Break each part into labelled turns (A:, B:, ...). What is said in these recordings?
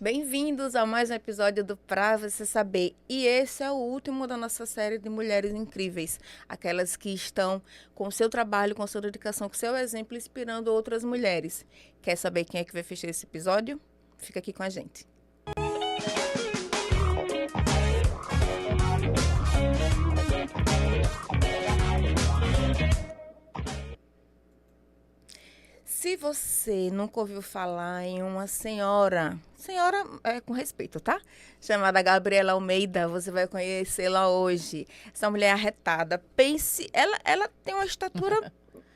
A: Bem-vindos a mais um episódio do Pra Você Saber. E esse é o último da nossa série de mulheres incríveis. Aquelas que estão com o seu trabalho, com a sua dedicação, com o seu exemplo, inspirando outras mulheres. Quer saber quem é que vai fechar esse episódio? Fica aqui com a gente. Se você nunca ouviu falar em uma senhora com respeito, tá? Chamada Gabriela Almeida, você vai conhecê-la hoje. Essa mulher arretada, pense, ela tem uma estatura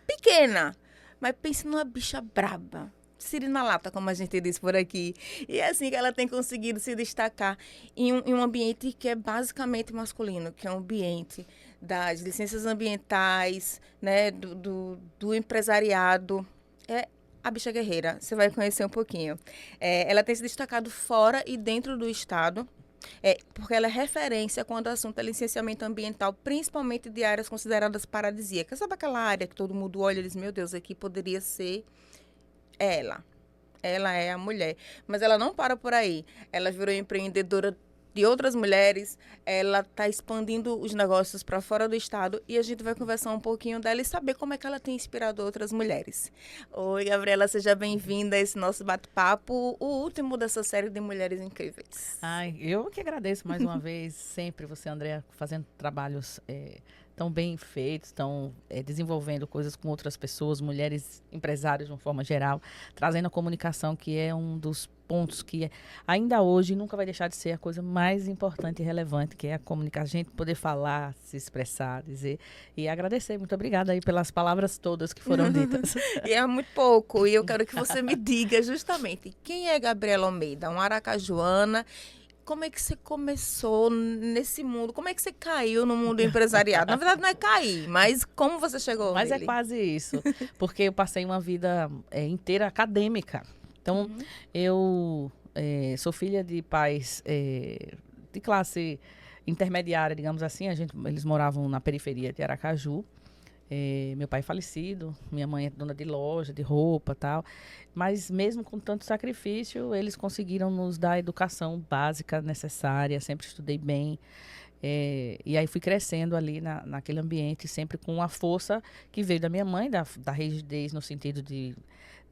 A: pequena, mas pense numa bicha braba. Siri na lata, como a gente diz por aqui. E é assim que ela tem conseguido se destacar em um ambiente que é basicamente masculino, que é um ambiente das licenças ambientais, né, do empresariado. É a bicha guerreira, você vai conhecer um pouquinho. Ela tem se destacado fora e dentro do estado, porque ela é referência quando o assunto é licenciamento ambiental, principalmente de áreas consideradas paradisíacas. Sabe aquela área que todo mundo olha e diz, meu Deus, aqui poderia ser ela. Ela é a mulher. Mas ela não para por aí. Ela virou empreendedora de outras mulheres, ela está expandindo os negócios para fora do estado e a gente vai conversar um pouquinho dela e saber como é que ela tem inspirado outras mulheres. Oi, Gabriela, seja bem-vinda a esse nosso bate-papo, o último dessa série de Mulheres Incríveis.
B: Ai, eu que agradeço mais uma vez, sempre você, Andréa, fazendo trabalhos tão bem feitos, tão desenvolvendo coisas com outras pessoas, mulheres empresárias de uma forma geral, trazendo a comunicação, que é um dos pontos que ainda hoje nunca vai deixar de ser a coisa mais importante e relevante, que é a comunicação, a gente poder falar, se expressar, dizer, e agradecer. Muito obrigada aí pelas palavras todas que foram ditas.
A: E é muito pouco, e eu quero que você me diga justamente quem é Gabriela Almeida, uma aracajuana. Como é que você começou nesse mundo? Como é que você caiu no mundo empresariado? Na verdade, não é cair, mas como você chegou
B: Mas
A: nele?
B: é quase isso, porque eu passei uma vida inteira acadêmica. Então, eu sou filha de pais de classe intermediária, digamos assim. Eles moravam na periferia de Aracaju. Meu pai é falecido, minha mãe é dona de loja, de roupa e tal. Mas mesmo com tanto sacrifício, eles conseguiram nos dar a educação básica necessária. Sempre estudei bem. E aí fui crescendo ali naquele ambiente, sempre com a força que veio da minha mãe, da rigidez no sentido de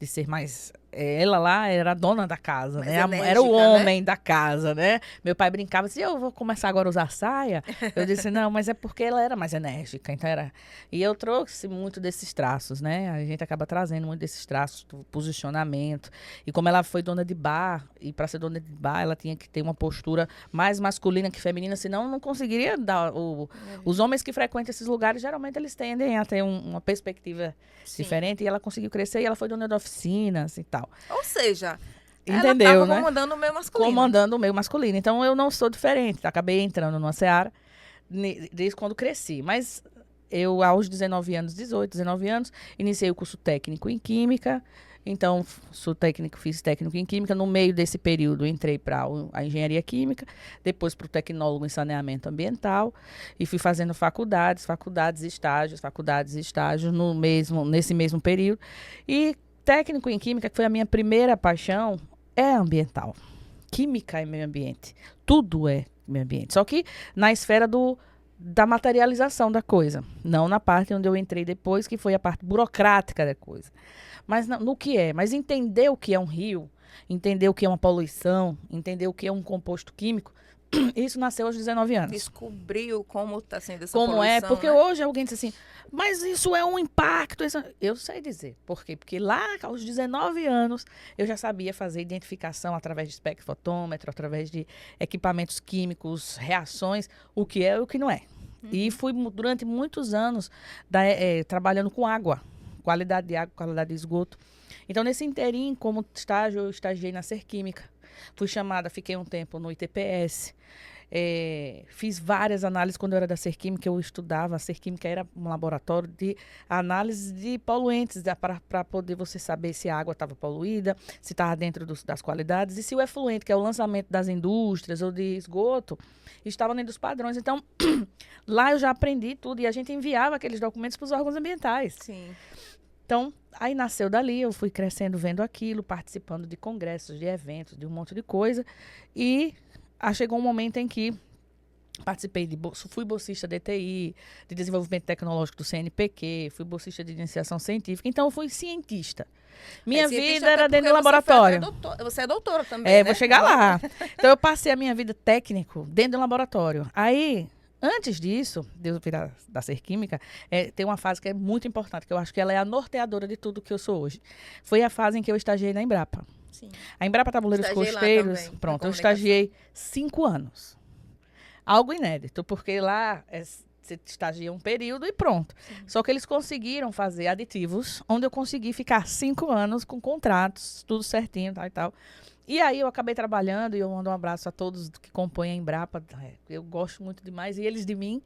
B: ser mais... ela lá era a dona da casa,
A: Mais
B: né?
A: enérgica,
B: Era o homem,
A: né?
B: da casa, né? Meu pai brincava assim, eu vou começar agora a usar saia. Eu disse, não, mas é porque ela era mais enérgica. Então era... E eu trouxe muito desses traços, né? A gente acaba trazendo muito desses traços do posicionamento. E como ela foi dona de bar, e para ser dona de bar, ela tinha que ter uma postura mais masculina que feminina, senão não conseguiria dar... Os homens que frequentam esses lugares, geralmente eles tendem a ter uma perspectiva diferente. E ela conseguiu crescer e ela foi dona de oficinas e tal.
A: Ou seja, ela
B: Entendeu,
A: estava
B: né?
A: comandando o meio masculino.
B: Comandando o meio masculino. Então eu não sou diferente. Acabei entrando numa seara desde quando cresci. Mas eu, aos 19 anos, 18, 19 anos, iniciei o curso técnico em Química. Então, fiz técnico em Química. No meio desse período, entrei para a Engenharia Química, depois para o Tecnólogo em Saneamento Ambiental, e fui fazendo faculdades e estágios nesse mesmo período. E técnico em Química, que foi a minha primeira paixão, é ambiental. Química é meio ambiente. Tudo é meio ambiente. Só que na esfera da materialização da coisa. Não na parte onde eu entrei depois, que foi a parte burocrática da coisa. Mas no que é. Mas entender o que é um rio, entender o que é uma poluição, entender o que é um composto químico, isso nasceu aos 19 anos.
A: Descobriu como está sendo essa
B: Como
A: poluição,
B: é, porque
A: né?
B: hoje alguém diz assim, mas isso é um impacto. Eu sei dizer. Por quê? Porque lá, aos 19 anos, eu já sabia fazer identificação através de espectrofotômetro, através de equipamentos químicos, reações, o que é e o que não é. E fui, durante muitos anos, trabalhando com água, qualidade de água, qualidade de esgoto. Então, nesse inteirinho, como estágio, eu estagiei na Serquímica. Fui chamada, fiquei um tempo no ITPS. Fiz várias análises quando eu era da Serquímica, eu estudava. A Serquímica era um laboratório de análise de poluentes, para poder você saber se a água estava poluída, se estava dentro das qualidades, e se o efluente, que é o lançamento das indústrias ou de esgoto, estava dentro dos padrões. Então, lá eu já aprendi tudo, e a gente enviava aqueles documentos para os órgãos ambientais.
A: Sim.
B: Então, aí nasceu dali, eu fui crescendo vendo aquilo, participando de congressos, de eventos, de um monte de coisa. E chegou um momento em que participei fui bolsista de TI, de desenvolvimento tecnológico do CNPq, fui bolsista de iniciação científica. Então, eu fui cientista. Minha vida era dentro do laboratório.
A: Você é doutora também, né?
B: Vou chegar lá. Então, eu passei a minha vida técnico dentro do laboratório. Aí, antes disso, de eu virar da Ser Química, tem uma fase que é muito importante, que eu acho que ela é a norteadora de tudo que eu sou hoje. Foi a fase em que eu estagiei na Embrapa.
A: Sim.
B: A Embrapa Tabuleiros Costeiros, pronto, eu estagiei 5 anos. Algo inédito, porque lá você estagia um período e pronto. Sim. Só que eles conseguiram fazer aditivos, onde eu consegui ficar 5 anos com contratos, tudo certinho, tal e tal. E aí eu acabei trabalhando, e eu mando um abraço a todos que compõem a Embrapa. Eu gosto muito demais, e eles de mim.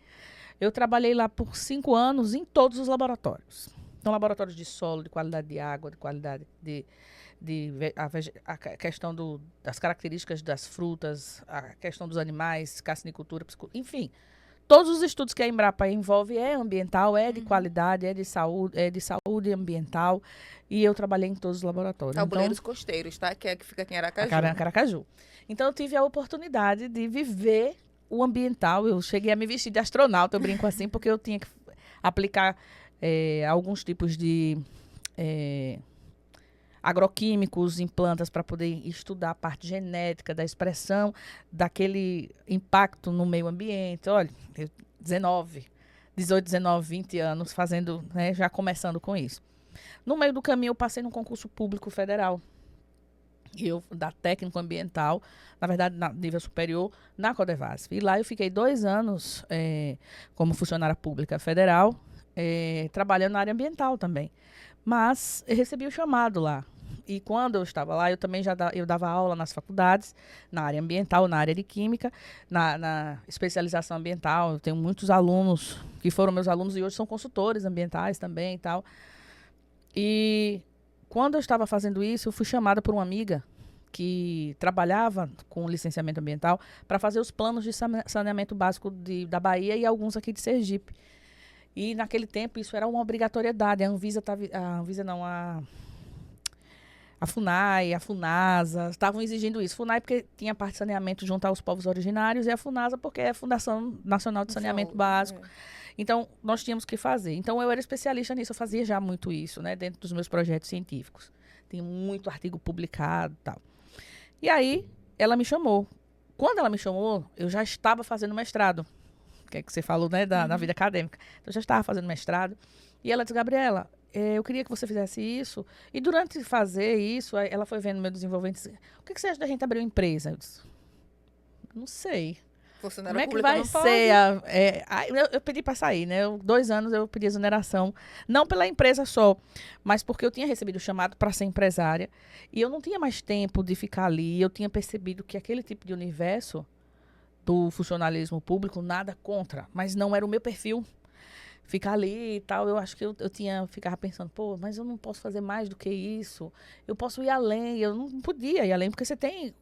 B: Eu trabalhei lá por 5 anos em todos os laboratórios. Então, laboratórios de solo, de qualidade de água, de qualidade a questão das características das frutas, a questão dos animais, carcinicultura, enfim. Todos os estudos que a Embrapa envolve ambiental, de qualidade, de saúde ambiental. E eu trabalhei em todos os laboratórios.
A: Tabuleiros Costeiros, tá? Que fica aqui em Aracaju.
B: Aracaju. Então, eu tive a oportunidade de viver o ambiental. Eu cheguei a me vestir de astronauta, eu brinco assim, porque eu tinha que aplicar alguns tipos de agroquímicos em plantas para poder estudar a parte genética da expressão daquele impacto no meio ambiente. Olha, 18, 19, 20 anos fazendo, já começando com isso. No meio do caminho, eu passei num concurso público federal. Da técnico ambiental, na verdade, na nível superior, na Codevasf. E lá eu fiquei 2 anos como funcionária pública federal, trabalhando na área ambiental também. Mas eu recebi o chamado lá. E quando eu estava lá, eu também eu dava aula nas faculdades, na área ambiental, na área de química, na especialização ambiental. Eu tenho muitos alunos que foram meus alunos e hoje são consultores ambientais também e tal. E quando eu estava fazendo isso, eu fui chamada por uma amiga que trabalhava com licenciamento ambiental para fazer os planos de saneamento básico da Bahia e alguns aqui de Sergipe. E naquele tempo isso era uma obrigatoriedade. A FUNAI, a FUNASA estavam exigindo isso. FUNAI porque tinha parte de saneamento junto aos povos originários e a FUNASA porque é a Fundação Nacional de Saneamento Básico. Então, nós tínhamos que fazer. Então, eu era especialista nisso, eu fazia já muito isso, dentro dos meus projetos científicos. Tem muito artigo publicado e tal. E aí, ela me chamou. Quando ela me chamou, eu já estava fazendo mestrado. Que é que você falou, da vida acadêmica. Então, eu já estava fazendo mestrado. E ela disse, Gabriela, eu queria que você fizesse isso. E durante fazer isso, ela foi vendo meu desenvolvimento. Disse, o que você acha da gente abrir uma empresa? Eu disse, não sei. Como é que vai ser? Eu pedi para sair, 2 anos eu pedi exoneração. Não pela empresa só, mas porque eu tinha recebido o chamado para ser empresária. E eu não tinha mais tempo de ficar ali. Eu tinha percebido que aquele tipo de universo do funcionalismo público, nada contra. Mas não era o meu perfil. Ficar ali e tal, eu acho que eu ficava pensando, mas eu não posso fazer mais do que isso. Eu posso ir além. Eu não podia ir além, porque você tem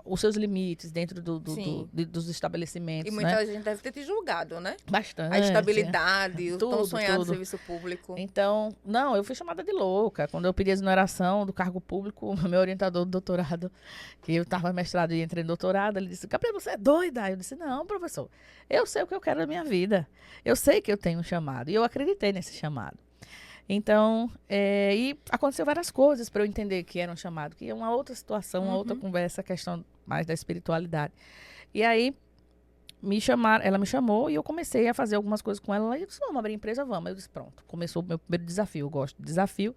B: os seus limites dentro dos estabelecimentos.
A: E muita gente deve ter te julgado, né?
B: Bastante.
A: A estabilidade, o tão sonhado serviço público.
B: Então, não, eu fui chamada de louca. Quando eu pedi a exoneração do cargo público, o meu orientador do doutorado, que eu estava mestrado e entrei em doutorado, ele disse, Gabriela, você é doida? Eu disse, não, professor, eu sei o que eu quero da minha vida. Eu sei que eu tenho um chamado. E eu acreditei nesse chamado. Então, e aconteceu várias coisas para eu entender que era um chamado, que é uma outra situação, uma outra conversa, a questão mais da espiritualidade. E aí, ela me chamou e eu comecei a fazer algumas coisas com ela. E eu disse, vamos abrir empresa? Vamos. Eu disse, pronto, começou o meu primeiro desafio. Eu gosto de desafio.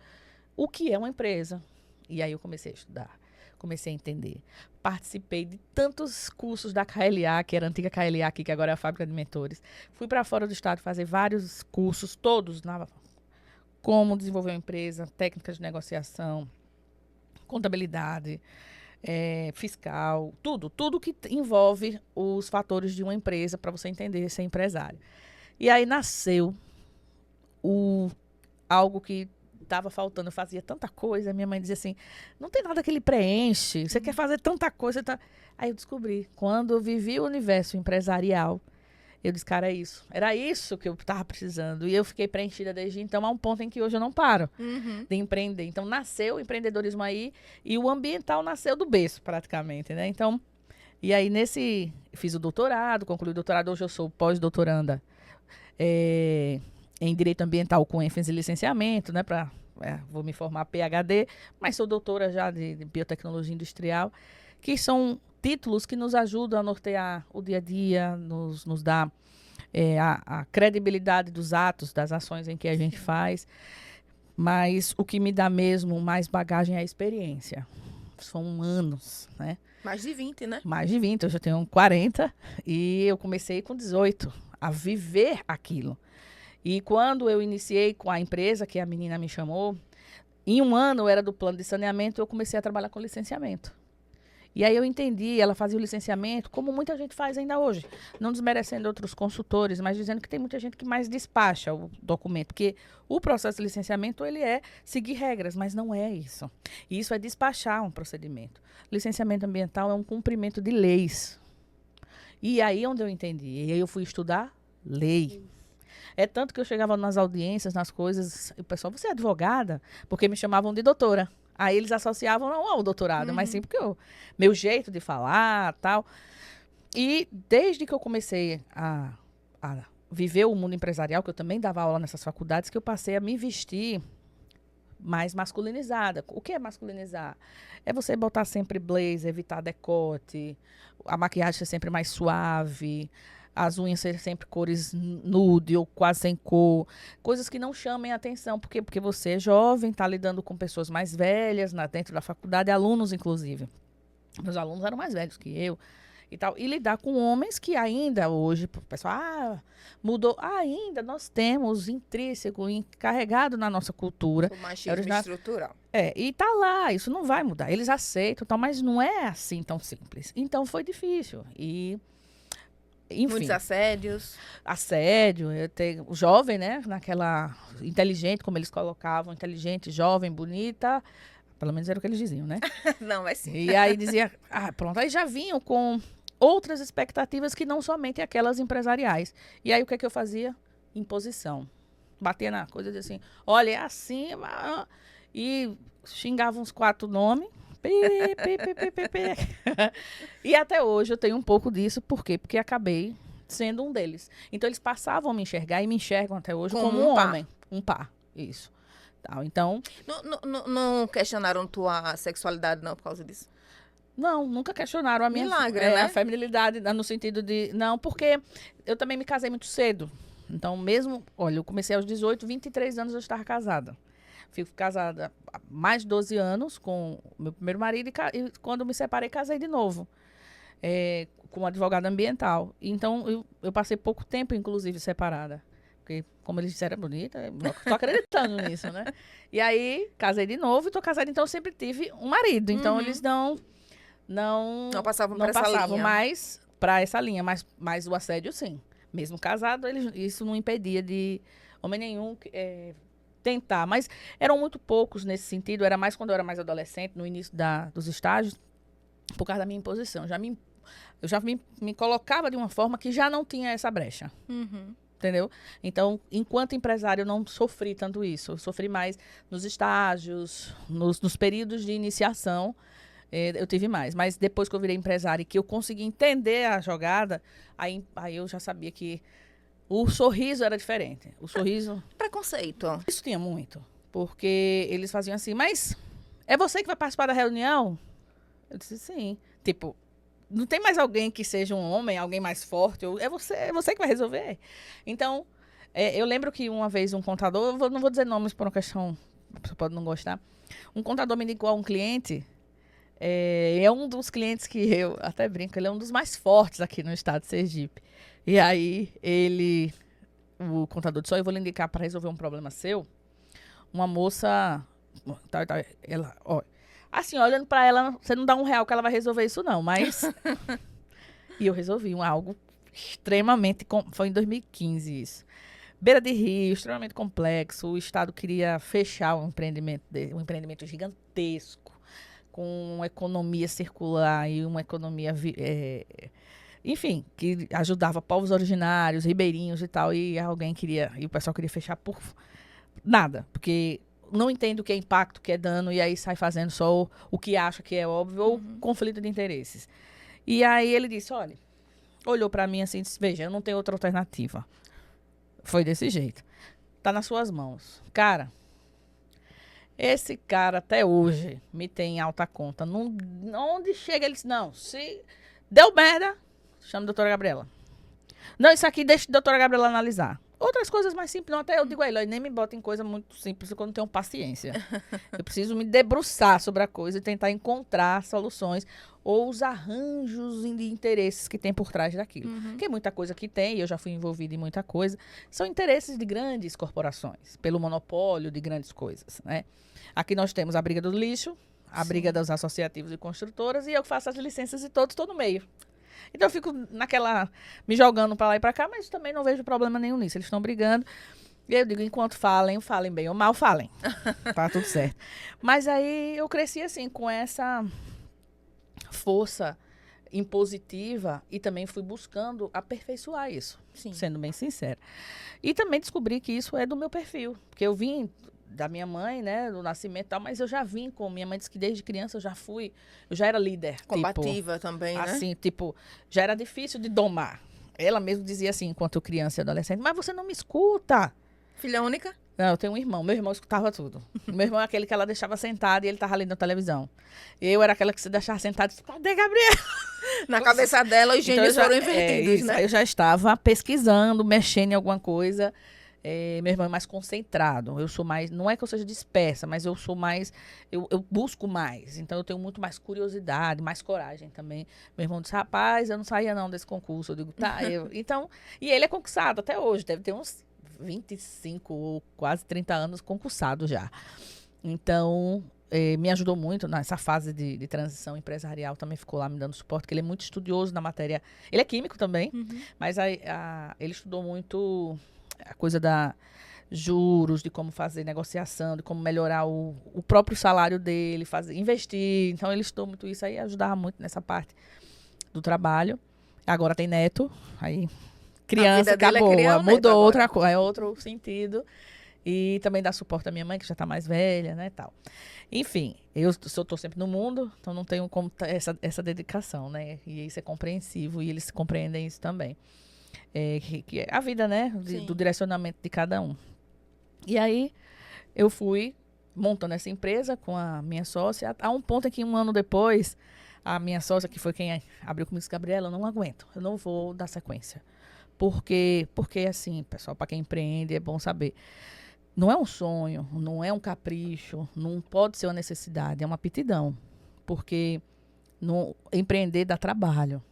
B: O que é uma empresa? E aí eu comecei a estudar, comecei a entender. Participei de tantos cursos da KLA, que era a antiga KLA aqui, que agora é a Fábrica de Mentores. Fui para fora do estado fazer vários cursos, todos como desenvolver uma empresa, técnicas de negociação, contabilidade, fiscal, tudo que envolve os fatores de uma empresa para você entender ser empresário. E aí nasceu algo que estava faltando, eu fazia tanta coisa, minha mãe dizia assim, não tem nada que lhe preenche, você quer fazer tanta coisa. Aí eu descobri, quando eu vivi o universo empresarial, Eu disse, cara, é isso. Era isso que eu estava precisando. E eu fiquei preenchida desde então, a um ponto em que hoje eu não paro de empreender. Então, nasceu o empreendedorismo aí e o ambiental nasceu do berço, praticamente, né? Então, e aí fiz o doutorado, concluí o doutorado. Hoje eu sou pós-doutoranda em Direito Ambiental com ênfase em licenciamento, né? Vou me formar PhD, mas sou doutora já de Biotecnologia Industrial, que são títulos que nos ajudam a nortear o dia a dia, nos dá a credibilidade dos atos, das ações em que a gente faz. Mas o que me dá mesmo mais bagagem é a experiência. São anos, né?
A: Mais de 20, né?
B: Mais de 20, eu já tenho 40 e eu comecei com 18 a viver aquilo. E quando eu iniciei com a empresa, que a menina me chamou, em um ano eu era do plano de saneamento e eu comecei a trabalhar com licenciamento. E aí eu entendi, ela fazia o licenciamento, como muita gente faz ainda hoje. Não desmerecendo outros consultores, mas dizendo que tem muita gente que mais despacha o documento. Porque o processo de licenciamento, ele é seguir regras, mas não é isso. E isso é despachar um procedimento. Licenciamento ambiental é um cumprimento de leis. E aí onde eu entendi. E aí eu fui estudar lei. É tanto que eu chegava nas audiências, nas coisas, e o pessoal, você é advogada? Porque me chamavam de doutora. Aí eles associavam não ao doutorado, mas sim porque meu jeito de falar, tal. E desde que eu comecei a viver o mundo empresarial, que eu também dava aula nessas faculdades, que eu passei a me vestir mais masculinizada. O que é masculinizar? É você botar sempre blazer, evitar decote, a maquiagem ser sempre mais suave, as unhas serem sempre cores nude ou quase sem cor, coisas que não chamem a atenção, porque você é jovem, está lidando com pessoas mais velhas dentro da faculdade, alunos inclusive. Meus alunos eram mais velhos que eu e tal, e lidar com homens que ainda hoje, o pessoal, mudou, ainda nós temos intrínseco, encarregado na nossa cultura.
A: O machismo estrutural.
B: E tá lá, isso não vai mudar, eles aceitam, tal, mas não é assim tão simples. Então foi difícil enfim,
A: muitos assédios.
B: Assédio, eu tenho o jovem, né? Naquela inteligente, como eles colocavam, inteligente, jovem, bonita. Pelo menos era o que eles diziam, né?
A: Não, vai sim.
B: E aí dizia, pronto, aí já vinham com outras expectativas que não somente aquelas empresariais. E aí o que é que eu fazia? Imposição. Batia na coisa, dizia assim, olha, é assim, e xingava uns 4 nomes. E até hoje eu tenho um pouco disso, por quê? Porque acabei sendo um deles. Então eles passavam a me enxergar e me enxergam até hoje como um homem. Um par, isso. Então...
A: Não questionaram tua sexualidade não por causa disso?
B: Não, nunca questionaram a minha
A: né?
B: A feminilidade, no sentido de... Não, porque eu também me casei muito cedo. Então mesmo... Olha, eu comecei aos 18, 23 anos eu estava casada. Fico casada há mais de 12 anos com o meu primeiro marido e quando me separei, casei de novo. Com um advogado ambiental. Então, eu passei pouco tempo, inclusive, separada. Porque, como eles disseram, é bonita, estou acreditando nisso, né? E aí, casei de novo e estou casada. Então, eu sempre tive um marido. Então, eles não
A: passavam para essa linha.
B: mais para essa linha. Mas o assédio, sim. Mesmo casado, isso não impedia de homem nenhum... tentar, mas eram muito poucos nesse sentido, era mais quando eu era mais adolescente, no início dos estágios, por causa da minha imposição. Eu já me colocava de uma forma que já não tinha essa brecha. Entendeu? Então, enquanto empresário, eu não sofri tanto isso. Eu sofri mais nos estágios, nos períodos de iniciação, eu tive mais. Mas depois que eu virei empresário e que eu consegui entender a jogada, aí eu já sabia que o sorriso era diferente. O sorriso...
A: Preconceito.
B: Isso tinha muito. Porque eles faziam assim, mas é você que vai participar da reunião? Eu disse, sim. Tipo, não tem mais alguém que seja um homem, alguém mais forte? É você que vai resolver. Então, eu lembro que uma vez um contador, não vou dizer nomes por uma questão, você pode não gostar. Um contador me indicou a um cliente, é um dos clientes que eu até brinco, ele é um dos mais fortes aqui no estado de Sergipe. E aí, o contador disse, eu vou lhe indicar para resolver um problema seu, uma moça, ela, assim, olhando para ela, você não dá R$1 que ela vai resolver isso não, mas... E eu resolvi algo extremamente, foi em 2015 isso. Beira de rio, extremamente complexo, o Estado queria fechar um empreendimento gigantesco, com uma economia circular e uma economia enfim, que ajudava povos originários, ribeirinhos e tal, e o pessoal queria fechar por nada, porque não entende o que é impacto, o que é dano, e aí sai fazendo só o que acha que é óbvio, ou conflito de interesses. E aí ele disse, olha, olhou pra mim assim e disse, veja, eu não tenho outra alternativa. Foi desse jeito. Tá nas suas mãos. Cara, esse cara até hoje me tem em alta conta. Onde chega, ele disse, não, se deu merda, chama a doutora Gabriela. Não, isso aqui deixa a doutora Gabriela analisar. Outras coisas mais simples, não, até eu digo a ele, nem me bota em coisa muito simples quando eu não tenho paciência. Eu preciso me debruçar sobre a coisa e tentar encontrar soluções ou os arranjos de interesses que tem por trás daquilo. Porque muita coisa que tem, e eu já fui envolvida em muita coisa, são interesses de grandes corporações, pelo monopólio de grandes coisas, né? Aqui nós temos a briga do lixo, a briga dos associativos e construtoras, e eu faço as licenças e todos estou no meio. Então eu fico me jogando para lá e para cá, mas também não vejo problema nenhum nisso. Eles estão brigando. E eu digo, enquanto falem bem ou mal, falem. Tá tudo certo. Mas aí eu cresci assim, com essa força impositiva e também fui buscando aperfeiçoar isso, sendo bem sincera. E também descobri que isso é do meu perfil, porque eu vim da minha mãe, né, do nascimento e tal, mas eu já vim com minha mãe, disse que desde criança eu já era líder.
A: Combativa também, né?
B: Assim, já era difícil de domar. Ela mesmo dizia assim, enquanto criança e adolescente, mas você não me escuta.
A: Filha única?
B: Não, eu tenho um irmão. Meu irmão escutava tudo. Meu irmão é aquele que ela deixava sentado e ele tava lendo na televisão. Eu era aquela que se deixava sentada e disse, cadê Gabriela?
A: Na cabeça dela, os gênios foram invertidos, né?
B: Aí eu já estava pesquisando, mexendo em alguma coisa. Meu irmão é mais concentrado. Eu sou mais, não é que eu seja dispersa, mas eu sou mais, eu busco mais. Então eu tenho muito mais curiosidade, mais coragem também. Meu irmão disse, rapaz, eu não saía não desse concurso. Eu digo, tá, então, e ele é concursado até hoje, deve ter uns 25 ou quase 30 anos concursado já. Então, me ajudou muito nessa fase de transição empresarial, também ficou lá me dando suporte, porque ele é muito estudioso na matéria. Ele é químico também, mas ele estudou muito a coisa da juros, de como fazer negociação, de como melhorar o próprio salário dele, investir. Então, ele estudou muito isso aí, ajudava muito nessa parte do trabalho. Agora tem neto, aí criança acabou, mudou outra coisa, é outro sentido. E também dá suporte à minha mãe, que já está mais velha, né, tal. Enfim, eu estou sempre no mundo, então não tenho como essa dedicação, né? E isso é compreensivo, e eles compreendem isso também. Que é a vida, né, do direcionamento de cada um. E aí, eu fui montando essa empresa com a minha sócia, a um ponto em que 1 ano depois, a minha sócia, que foi quem abriu comigo, disse, Gabriela, eu não aguento, eu não vou dar sequência. Porque assim, pessoal, para quem empreende, é bom saber. Não é um sonho, não é um capricho, não pode ser uma necessidade, é uma aptidão. Porque empreender dá trabalho,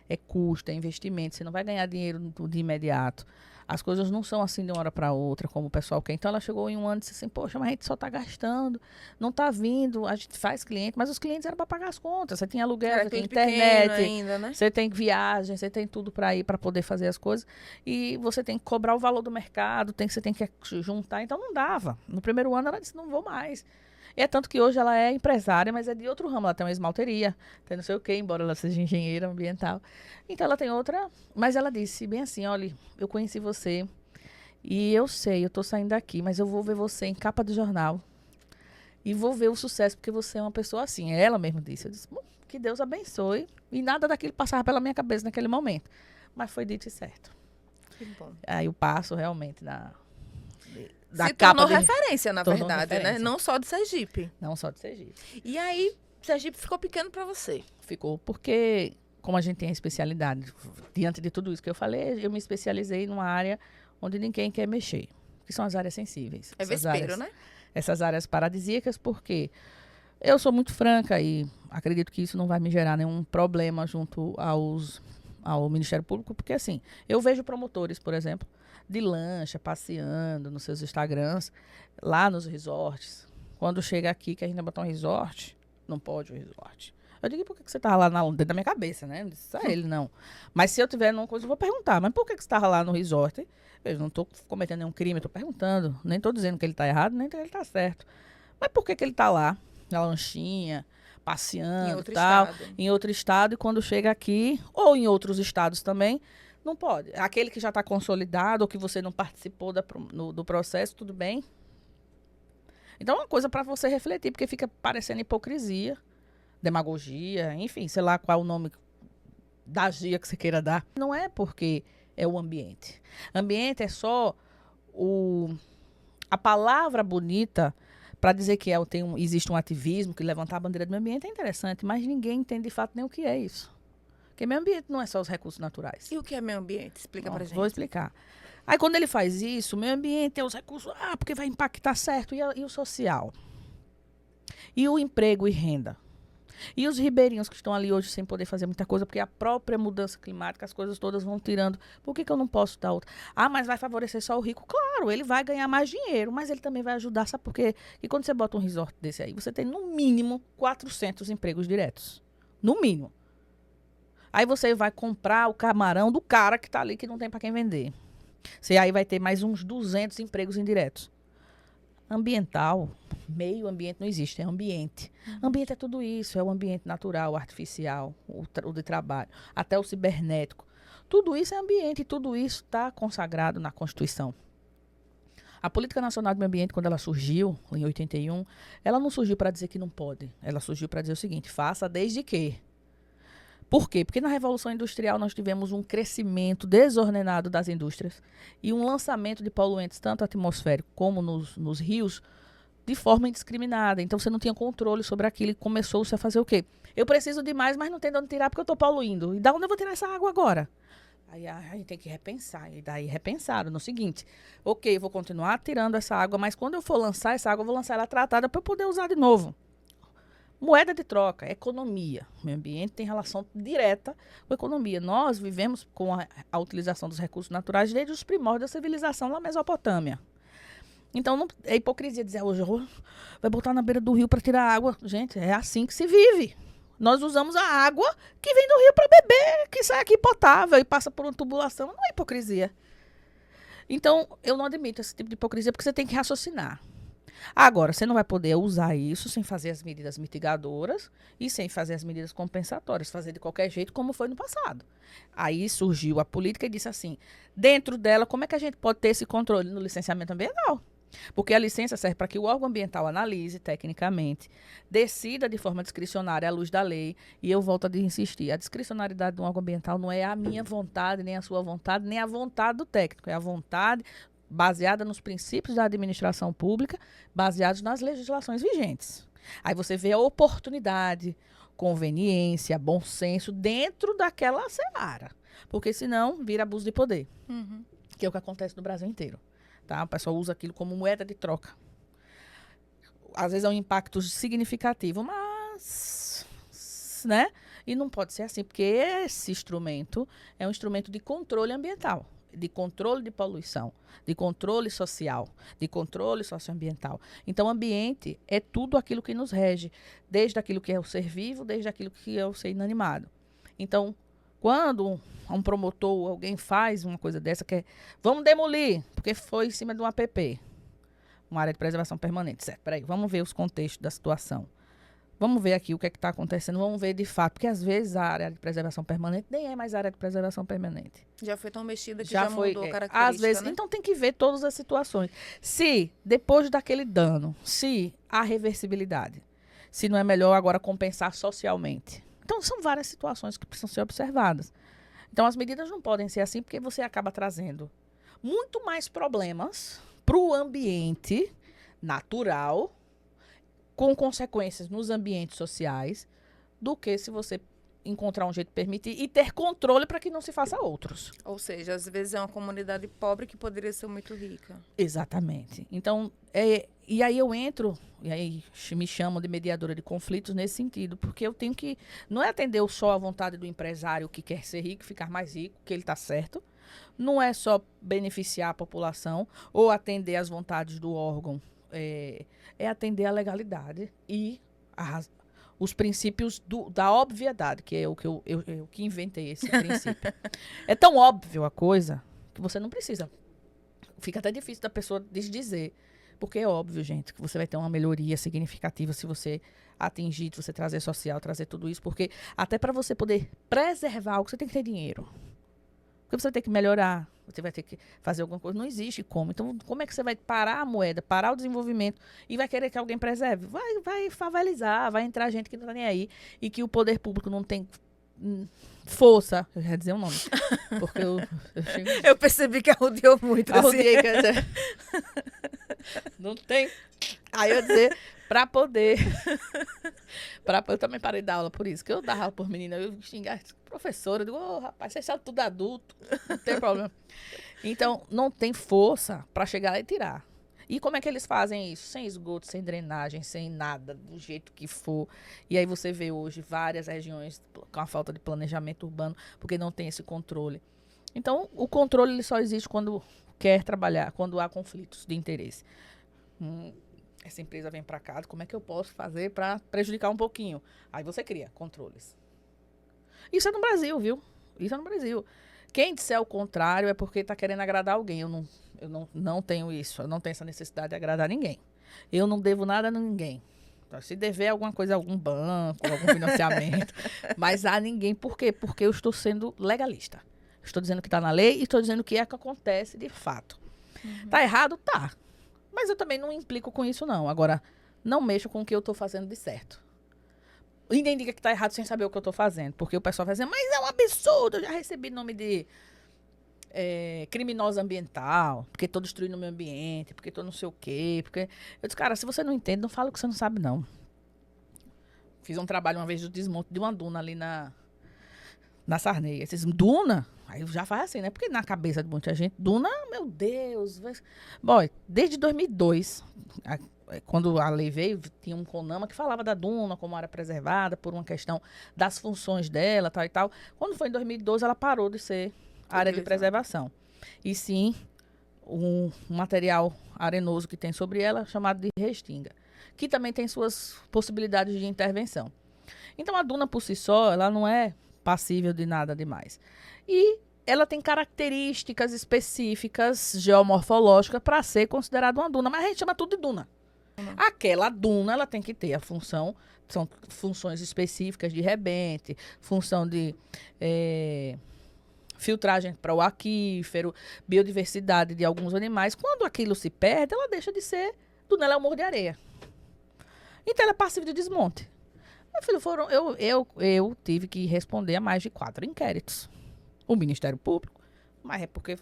B: é custo, é investimento, você não vai ganhar dinheiro de imediato. As coisas não são assim de uma hora para outra, como o pessoal quer. Então, ela chegou em 1 ano e disse assim, poxa, mas a gente só está gastando, não está vindo, a gente faz cliente, mas os clientes eram para pagar as contas. Você tem aluguel, você tem internet,
A: ainda, né?
B: você tem viagem, você tem tudo para ir, para poder fazer as coisas. E você tem que cobrar o valor do mercado, você tem que juntar. Então, não dava. No primeiro ano, ela disse, não vou mais. E é tanto que hoje ela é empresária, mas é de outro ramo. Ela tem uma esmalteria, tem não sei o quê, embora ela seja engenheira ambiental. Então, ela tem outra... Mas ela disse bem assim, olha, eu conheci você e eu sei, eu tô saindo daqui, mas eu vou ver você em capa de jornal e vou ver o sucesso, porque você é uma pessoa assim. Ela mesma disse. Eu disse, que Deus abençoe. E nada daquilo passava pela minha cabeça naquele momento. Mas foi dito e certo.
A: Que bom.
B: Aí o passo realmente
A: se tornou referência, na verdade, referência, né? Não só de Sergipe.
B: Não só de Sergipe.
A: E aí, Sergipe ficou pequeno para você?
B: Ficou porque, como a gente tem a especialidade, diante de tudo isso que eu falei, eu me especializei numa área onde ninguém quer mexer, que são as áreas sensíveis.
A: É vespeiro, né?
B: Essas áreas paradisíacas, porque eu sou muito franca e acredito que isso não vai me gerar nenhum problema junto ao Ministério Público, porque assim, eu vejo promotores, por exemplo, de lancha, passeando nos seus Instagrams, lá nos resorts. Quando chega aqui, que a gente vai botar um resort, não pode o resort. Eu digo, por que você estava lá dentro da minha cabeça, né? Não disse a ele, não. Mas se eu tiver numa coisa, eu vou perguntar. Mas por que você estava lá no resort? Eu não estou cometendo nenhum crime, estou perguntando. Nem estou dizendo que ele está errado, nem que ele está certo. Mas por que ele está lá, na lanchinha, passeando,
A: outro
B: tal,
A: estado.
B: em outro estado, e quando chega aqui, ou em outros estados também, não pode. Aquele que já está consolidado, ou que você não participou do processo, tudo bem. Então é uma coisa para você refletir, porque fica parecendo hipocrisia, demagogia, enfim, sei lá qual o nome da gia que você queira dar. Não é porque é o ambiente. Ambiente é só a palavra bonita para dizer que existe um ativismo, que levantar a bandeira do meio ambiente é interessante, mas ninguém entende de fato nem o que é isso. Porque meio ambiente não é só os recursos naturais.
A: E o que é meio ambiente? Explica pra gente.
B: Vou explicar. Aí quando ele faz isso, o meio ambiente é os recursos, porque vai impactar certo, e o social? E o emprego e renda? E os ribeirinhos que estão ali hoje sem poder fazer muita coisa, porque a própria mudança climática, as coisas todas vão tirando. Por que eu não posso dar outra? Mas vai favorecer só o rico? Claro, ele vai ganhar mais dinheiro, mas ele também vai ajudar, sabe por quê? E quando você bota um resort desse aí, você tem no mínimo 400 empregos diretos. No mínimo. Aí você vai comprar o camarão do cara que está ali, que não tem para quem vender. Você aí vai ter mais uns 200 empregos indiretos. Ambiental, meio ambiente não existe, é ambiente. Ambiente é tudo isso, é o ambiente natural, artificial, o de trabalho, até o cibernético. Tudo isso é ambiente e tudo isso está consagrado na Constituição. A Política Nacional do Meio Ambiente, quando ela surgiu, em 81, ela não surgiu para dizer que não pode. Ela surgiu para dizer o seguinte, faça desde que. Por quê? Porque na Revolução Industrial nós tivemos um crescimento desordenado das indústrias e um lançamento de poluentes, tanto atmosféricos como nos rios, de forma indiscriminada. Então você não tinha controle sobre aquilo e começou-se a fazer o quê? Eu preciso de mais, mas não tem de onde tirar porque eu estou poluindo. E da onde eu vou tirar essa água agora? Aí a gente tem que repensar. E daí repensaram no seguinte, ok, vou continuar tirando essa água, mas quando eu for lançar essa água, eu vou lançar ela tratada para eu poder usar de novo. Moeda de troca, economia. O meio ambiente tem relação direta com a economia. Nós vivemos com a utilização dos recursos naturais desde os primórdios da civilização na Mesopotâmia. Então, não, é hipocrisia dizer hoje, vai botar na beira do rio para tirar água. Gente, é assim que se vive. Nós usamos a água que vem do rio para beber, que sai aqui potável e passa por uma tubulação. Não é hipocrisia. Então, eu não admito esse tipo de hipocrisia porque você tem que raciocinar. Agora, você não vai poder usar isso sem fazer as medidas mitigadoras e sem fazer as medidas compensatórias, fazer de qualquer jeito como foi no passado. Aí surgiu a política e disse assim, dentro dela, como é que a gente pode ter esse controle no licenciamento ambiental? Porque a licença serve para que o órgão ambiental analise tecnicamente, decida de forma discricionária à luz da lei, e eu volto a insistir, a discricionariedade de um órgão ambiental não é a minha vontade, nem a sua vontade, nem a vontade do técnico, é a vontade baseada nos princípios da administração pública, baseados nas legislações vigentes. Aí você vê a oportunidade, conveniência, bom senso dentro daquela seara. Porque senão vira abuso de poder. Que é o que acontece no Brasil inteiro. Tá? O pessoal usa aquilo como moeda de troca. Às vezes é um impacto significativo, mas, né? E não pode ser assim, porque esse instrumento é um instrumento de controle ambiental, de controle de poluição, de controle social, de controle socioambiental. Então, o ambiente é tudo aquilo que nos rege, desde aquilo que é o ser vivo, desde aquilo que é o ser inanimado. Então, quando um promotor, alguém faz uma coisa dessa, que é, vamos demolir, porque foi em cima de um APP, uma área de preservação permanente. Certo, peraí, vamos ver os contextos da situação. Vamos ver aqui o que é que está acontecendo, vamos ver de fato, porque às vezes a área de preservação permanente nem é mais área de preservação permanente.
A: Já foi tão mexida que já mudou a característica,
B: às vezes,
A: né?
B: Então tem que ver todas as situações. Se, depois daquele dano, se há reversibilidade, se não é melhor agora compensar socialmente. Então são várias situações que precisam ser observadas. Então as medidas não podem ser assim, porque você acaba trazendo muito mais problemas para o ambiente natural, com consequências nos ambientes sociais, do que se você encontrar um jeito de permitir e ter controle para que não se faça outros.
A: Ou seja, às vezes é uma comunidade pobre que poderia ser muito rica.
B: Exatamente. Então, e aí eu entro, e aí me chamam de mediadora de conflitos nesse sentido, porque eu tenho que, não é atender só a vontade do empresário que quer ser rico, ficar mais rico, que ele está certo, não é só beneficiar a população ou atender às vontades do órgão, é atender a legalidade e os princípios da obviedade, que é o que eu que inventei esse princípio. É tão óbvio a coisa que você não precisa. Fica até difícil da pessoa desdizer. Porque é óbvio, gente, que você vai ter uma melhoria significativa se você atingir, se você trazer social, trazer tudo isso. Porque até para você poder preservar algo, você tem que ter dinheiro. Porque você vai ter que melhorar, você vai ter que fazer alguma coisa. Não existe como. Então, como é que você vai parar a moeda, parar o desenvolvimento e vai querer que alguém preserve? Vai favelizar, vai entrar gente que não está nem aí e que o poder público não tem força. Eu ia dizer um nome. Porque
A: eu percebi que arrodeou muito.
B: Arrodeei, quer dizer, não tem. Aí eu ia dizer, para poder. Eu também parei de dar aula por isso, que eu dava aula por menina, eu xingava professora, eu digo, rapaz, vocês são tudo adulto, não tem problema. Então, não tem força para chegar lá e tirar. E como é que eles fazem isso? Sem esgoto, sem drenagem, sem nada, do jeito que for. E aí você vê hoje várias regiões com a falta de planejamento urbano, porque não tem esse controle. Então, o controle ele só existe quando quer trabalhar, quando há conflitos de interesse. Essa empresa vem para cá, como é que eu posso fazer para prejudicar um pouquinho? Aí você cria controles. Isso é no Brasil, viu? Isso é no Brasil. Quem disser o contrário é porque está querendo agradar alguém. Eu não tenho isso. Eu não tenho essa necessidade de agradar ninguém. Eu não devo nada a ninguém. Então, se dever alguma coisa a algum banco, algum financiamento, mas a ninguém. Por quê? Porque eu estou sendo legalista. Estou dizendo que está na lei e estou dizendo que é que acontece de fato. Tá errado? Tá. Mas eu também não implico com isso, não. Agora, não mexo com o que eu estou fazendo de certo. E nem diga que está errado sem saber o que eu estou fazendo. Porque o pessoal vai dizer, mas é um absurdo. Eu já recebi nome de criminosa ambiental, porque estou destruindo o meio ambiente, porque estou não sei o quê. Porque... Eu disse, cara, se você não entende, não fala o que você não sabe, não. Fiz um trabalho uma vez de desmonte de uma duna ali na Sarney. Esses duna... Aí já faz assim, né? Porque na cabeça de muita gente, duna, meu Deus. Bom, desde 2002, quando a lei veio, tinha um CONAMA que falava da duna como área preservada por uma questão das funções dela, tal e tal. Quando foi em 2012, ela parou de ser área de preservação. E sim, um material arenoso que tem sobre ela, chamado de restinga, que também tem suas possibilidades de intervenção. Então, a duna por si só, ela não é passível de nada demais. E ela tem características específicas geomorfológicas para ser considerada uma duna, mas a gente chama tudo de duna. Aquela duna, ela tem que ter a função, são funções específicas de rebente, função de filtragem para o aquífero, biodiversidade de alguns animais. Quando aquilo se perde, ela deixa de ser duna, ela é um morro de areia. Então, ela é passível de desmonte. Meu filho, eu tive que responder a mais de 4 inquéritos. O Ministério Público, mas é porque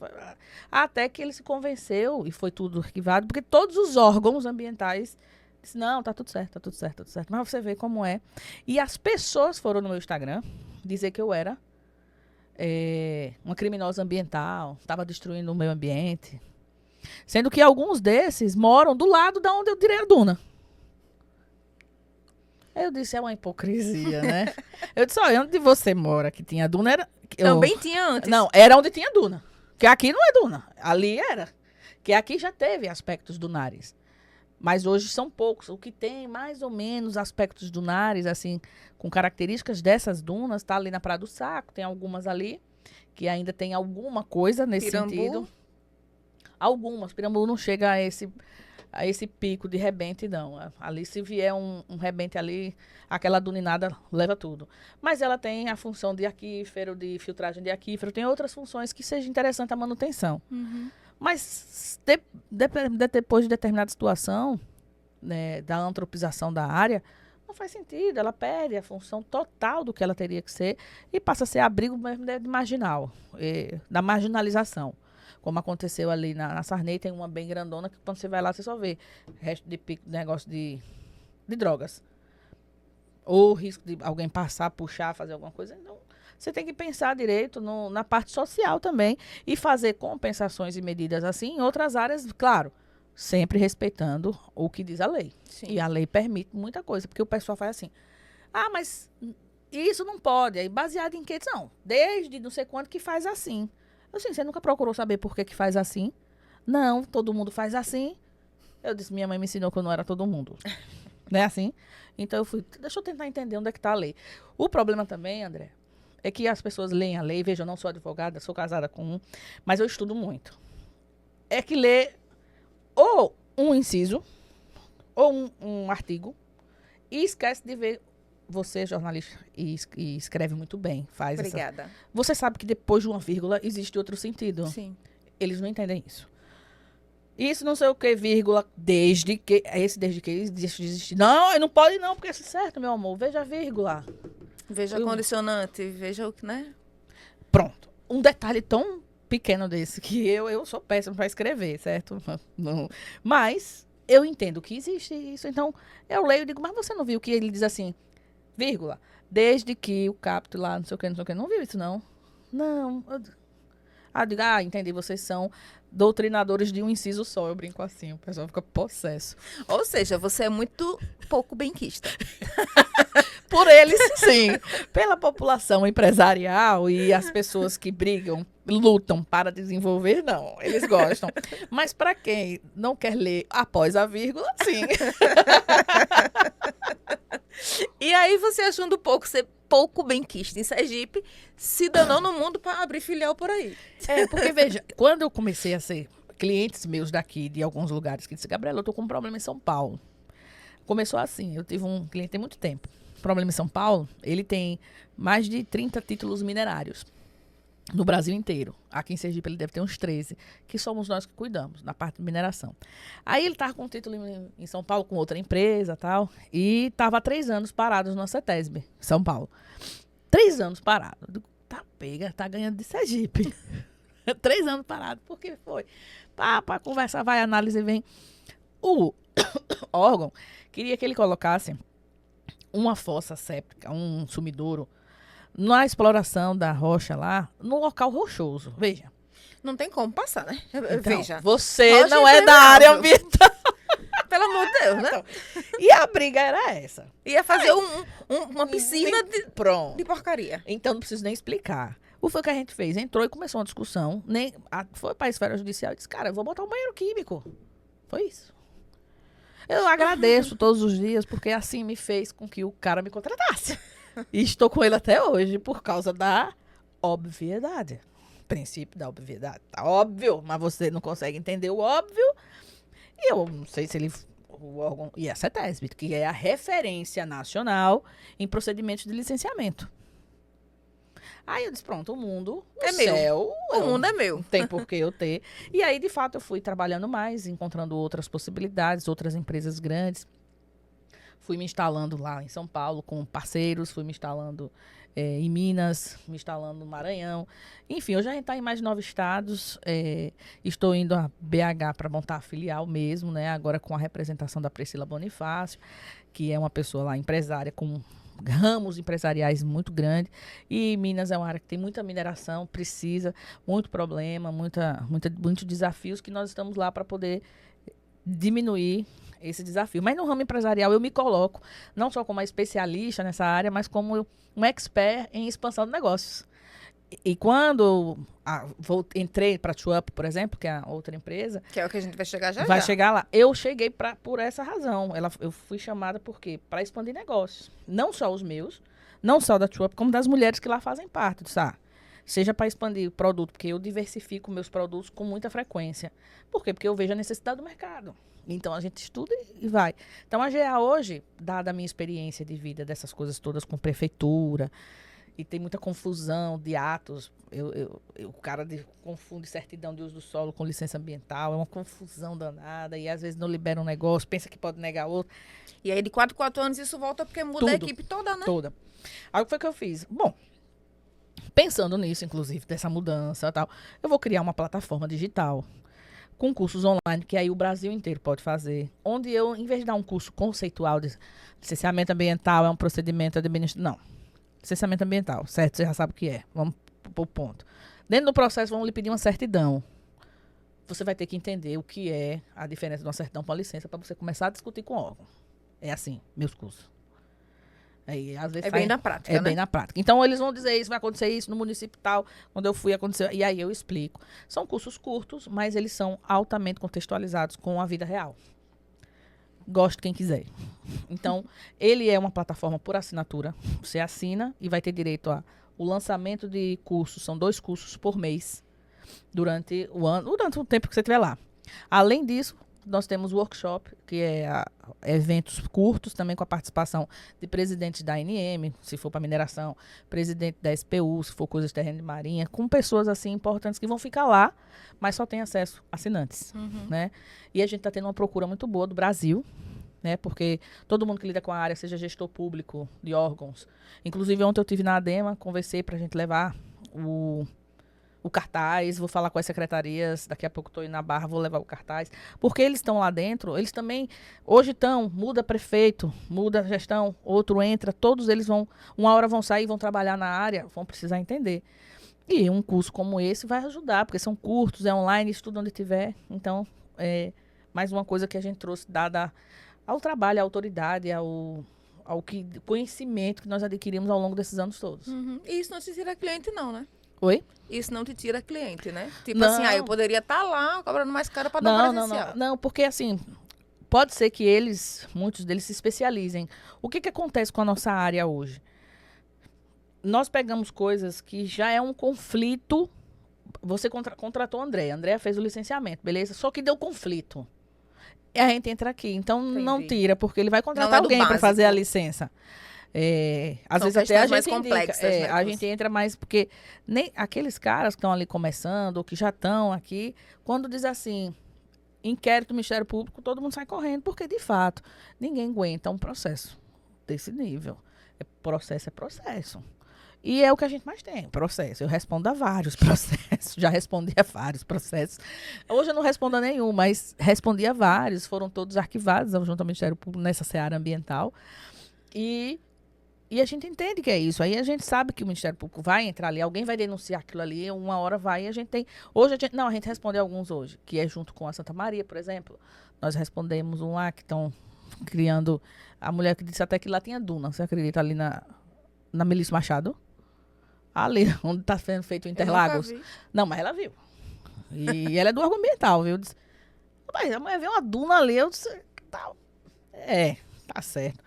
B: até que ele se convenceu e foi tudo arquivado, porque todos os órgãos ambientais disseram, não, tá tudo certo, tá tudo certo, tá tudo certo. Mas você vê como é. E as pessoas foram no meu Instagram dizer que eu era uma criminosa ambiental, estava destruindo o meio ambiente. Sendo que alguns desses moram do lado da onde eu tirei a duna. Eu disse, é uma hipocrisia, né? Eu disse, olha, onde você mora, que tinha duna, era...
A: Também tinha antes.
B: Não, era onde tinha duna. Que aqui não é duna. Ali era. Que aqui já teve aspectos dunares. Mas hoje são poucos. O que tem mais ou menos aspectos dunares, assim, com características dessas dunas, tá ali na Praia do Saco. Tem algumas ali que ainda tem alguma coisa nesse sentido. Algumas. Pirambu não chega a esse pico de rebente, não. Ali, se vier um rebente ali, aquela duninada leva tudo. Mas ela tem a função de aquífero, de filtragem de aquífero, tem outras funções que seja interessante a manutenção. Mas depois de determinada situação, né, da antropização da área, não faz sentido, ela perde a função total do que ela teria que ser e passa a ser abrigo mesmo de marginal, da marginalização. Como aconteceu ali na Sarney, tem uma bem grandona que quando você vai lá, você só vê resto de pico, negócio de drogas. Ou risco de alguém passar, puxar, fazer alguma coisa. Então, você tem que pensar direito na parte social também e fazer compensações e medidas assim em outras áreas, claro, sempre respeitando o que diz a lei.
A: Sim.
B: E a lei permite muita coisa, porque o pessoal faz assim, mas isso não pode. Aí baseado em quê? Não, desde não sei quanto que faz assim. Assim, você nunca procurou saber por que faz assim? Não, todo mundo faz assim. Eu disse, minha mãe me ensinou que eu não era todo mundo. Não é assim? Então eu fui, deixa eu tentar entender onde é que está a lei. O problema também, André, é que as pessoas leem a lei. Veja, eu não sou advogada, sou casada com um, mas eu estudo muito. É que ler, ou um inciso ou um artigo e esquece de ver. Você é jornalista e escreve muito bem.
A: Obrigada.
B: Você sabe que depois de uma vírgula existe outro sentido.
A: Sim.
B: Eles não entendem isso. Isso não sei o que, vírgula, desde que... Desde que existe. Não, não pode não, porque é certo, meu amor. Veja a vírgula.
A: Veja a condicionante, veja o que, né?
B: Pronto. Um detalhe tão pequeno desse, que eu sou péssima para escrever, certo? Não. Mas eu entendo que existe isso. Então, eu leio e digo, mas você não viu que ele diz assim... Vírgula. Desde que o capto lá, não sei o que, não sei o que. Não viu isso, não? Não. Eu digo, entendi. Vocês são doutrinadores de um inciso só. Eu brinco assim, o pessoal fica possesso.
A: Ou seja, você é muito pouco benquista.
B: Por eles, sim. Pela população empresarial e as pessoas que brigam, lutam para desenvolver, não. Eles gostam. Mas para quem não quer ler após a vírgula, sim.
A: E aí você achando ser pouco benquista em Sergipe, se danou no mundo para abrir filial por aí.
B: Porque veja, quando eu comecei a ser clientes meus daqui, de alguns lugares, que disse, Gabriela, eu tô com um problema em São Paulo. Começou assim, eu tive um cliente tem muito tempo. Problema em São Paulo, ele tem mais de 30 títulos minerários no Brasil inteiro. Aqui em Sergipe ele deve ter uns 13, que somos nós que cuidamos, na parte de mineração. Aí ele estava com um título em São Paulo, com outra empresa e tal, e estava há 3 anos parados na CETESB, São Paulo. 3 anos parado. Eu digo, tá pega, tá ganhando de Sergipe. 3 anos parado, por que foi? Pá, conversa, vai, análise, vem. O órgão queria que ele colocasse uma fossa séptica, um sumidouro, na exploração da rocha lá, no local rochoso. Veja.
A: Não tem como passar, né?
B: Então,
A: Veja.
B: Você
A: rocha
B: não é da área ambiental.
A: Pelo amor de Deus, né?
B: Então, e a briga era essa.
A: Ia fazer uma piscina
B: Pronto.
A: de porcaria.
B: Então não preciso nem explicar. O que foi que a gente fez? Entrou e começou uma discussão. Foi para a esfera judicial e disse, cara, eu vou botar um banheiro químico. Foi isso. Eu agradeço todos os dias, porque assim me fez com que o cara me contratasse. E estou com ele até hoje por causa da obviedade. Princípio da obviedade. Tá óbvio, mas você não consegue entender o óbvio. E eu não sei se ele... O órgão... E a CETESB, que é a referência nacional em procedimentos de licenciamento. Aí eu disse, pronto, o mundo,
A: é meu.
B: Céu,
A: o mundo é meu.
B: Não tem por que eu ter. E aí, de fato, eu fui trabalhando mais, encontrando outras possibilidades, outras empresas grandes. Fui me instalando lá em São Paulo com parceiros, fui me instalando em Minas, me instalando no Maranhão. Enfim, hoje a gente está em mais de 9 estados. Estou indo a BH para montar a filial mesmo, né? Agora com a representação da Priscila Bonifácio, que é uma pessoa lá empresária com ramos empresariais muito grandes. E Minas é uma área que tem muita mineração, precisa, muito problema, muitos desafios que nós estamos lá para poder diminuir esse desafio. Mas no ramo empresarial eu me coloco não só como uma especialista nessa área, mas como um expert em expansão de negócios. E quando entrei para a TrueUp, por exemplo, que é a outra empresa...
A: Que é o que a gente vai chegar já.
B: Vai chegar lá. Eu cheguei por essa razão. Eu fui chamada por quê? Para expandir negócios. Não só os meus, não só da TrueUp, como das mulheres que lá fazem parte. Seja para expandir o produto, porque eu diversifico meus produtos com muita frequência. Por quê? Porque eu vejo a necessidade do mercado. Então, a gente estuda e vai. Então, a GA hoje, dada a minha experiência de vida dessas coisas todas com prefeitura, e tem muita confusão de atos, o cara confunde certidão de uso do solo com licença ambiental, é uma confusão danada, e às vezes não libera um negócio, pensa que pode negar outro.
A: E aí, de 4 em 4 anos, isso volta porque muda a equipe toda, né?
B: Toda. Aí, o que foi que eu fiz? Bom, pensando nisso, inclusive, dessa mudança e tal, eu vou criar uma plataforma digital com cursos online, que aí o Brasil inteiro pode fazer, onde eu, em vez de dar um curso conceitual de licenciamento ambiental, é um procedimento administrativo, não. Licenciamento ambiental, certo? Você já sabe o que é. Vamos pro ponto. Dentro do processo, vamos lhe pedir uma certidão. Você vai ter que entender o que é a diferença de uma certidão para uma licença para você começar a discutir com o órgão. É assim, meus cursos. Aí, às vezes,
A: bem na prática,
B: né? Bem na prática. Então, eles vão dizer isso, vai acontecer isso no município tal. Quando eu fui, aconteceu. E aí eu explico. São cursos curtos, mas eles são altamente contextualizados com a vida real. Goste quem quiser. Então, ele é uma plataforma por assinatura. Você assina e vai ter direito a o lançamento de cursos. São 2 cursos por mês durante o ano, durante o tempo que você estiver lá. Além disso, nós temos workshop, que é eventos curtos, também com a participação de presidentes da ANM, se for para mineração, presidente da SPU, se for coisas de terreno de marinha, com pessoas assim importantes que vão ficar lá, mas só tem acesso assinantes, né? E a gente está tendo uma procura muito boa do Brasil, né? Porque todo mundo que lida com a área, seja gestor público de órgãos. Inclusive, ontem eu estive na ADEMA, conversei para a gente levar o cartaz, vou falar com as secretarias, daqui a pouco estou indo na Barra, vou levar o cartaz, porque eles estão lá dentro, eles também, hoje muda prefeito, muda gestão, outro entra, todos eles uma hora vão sair, vão trabalhar na área, vão precisar entender. E um curso como esse vai ajudar, porque são curtos, é online, estuda onde tiver, então, mais uma coisa que a gente trouxe, dada ao trabalho, à autoridade, ao conhecimento que nós adquirimos ao longo desses anos todos.
A: E isso não te tira cliente não, né?
B: Oi?
A: Isso não te tira cliente, né? Tipo
B: Não.
A: assim, eu poderia estar lá cobrando mais caro para dar um presencial.
B: Não, porque assim, pode ser que muitos deles se especializem. O que acontece com a nossa área hoje? Nós pegamos coisas que já é um conflito. Você contratou a Andréa. A Andréa fez o licenciamento, beleza? Só que deu conflito. E a gente entra aqui. Então, não tira, porque ele vai contratar alguém para fazer a licença. Às vezes até a gente indica, a gente entra mais, porque nem aqueles caras que estão ali começando, ou que já estão aqui, quando diz assim, inquérito do Ministério Público, todo mundo sai correndo, porque de fato, ninguém aguenta um processo desse nível. Processo é processo. E é o que a gente mais tem, processo. Eu respondo a vários processos, já respondi a vários processos. Hoje eu não respondo a nenhum, mas respondi a vários, foram todos arquivados junto ao Ministério Público nessa seara ambiental. E a gente entende que é isso. Aí a gente sabe que o Ministério Público vai entrar ali, alguém vai denunciar aquilo ali, uma hora vai e a gente tem... Hoje a gente responde alguns hoje, que é junto com a Santa Maria, por exemplo. Nós respondemos um lá que estão criando... A mulher que disse até que lá tinha duna, você acredita? Ali na Melício Machado. Ali, onde está sendo feito o Interlagos. Não, mas ela viu. E ela é do órgão ambiental, viu? Disse, mas a mulher vê uma duna ali, eu disse... Tá certo.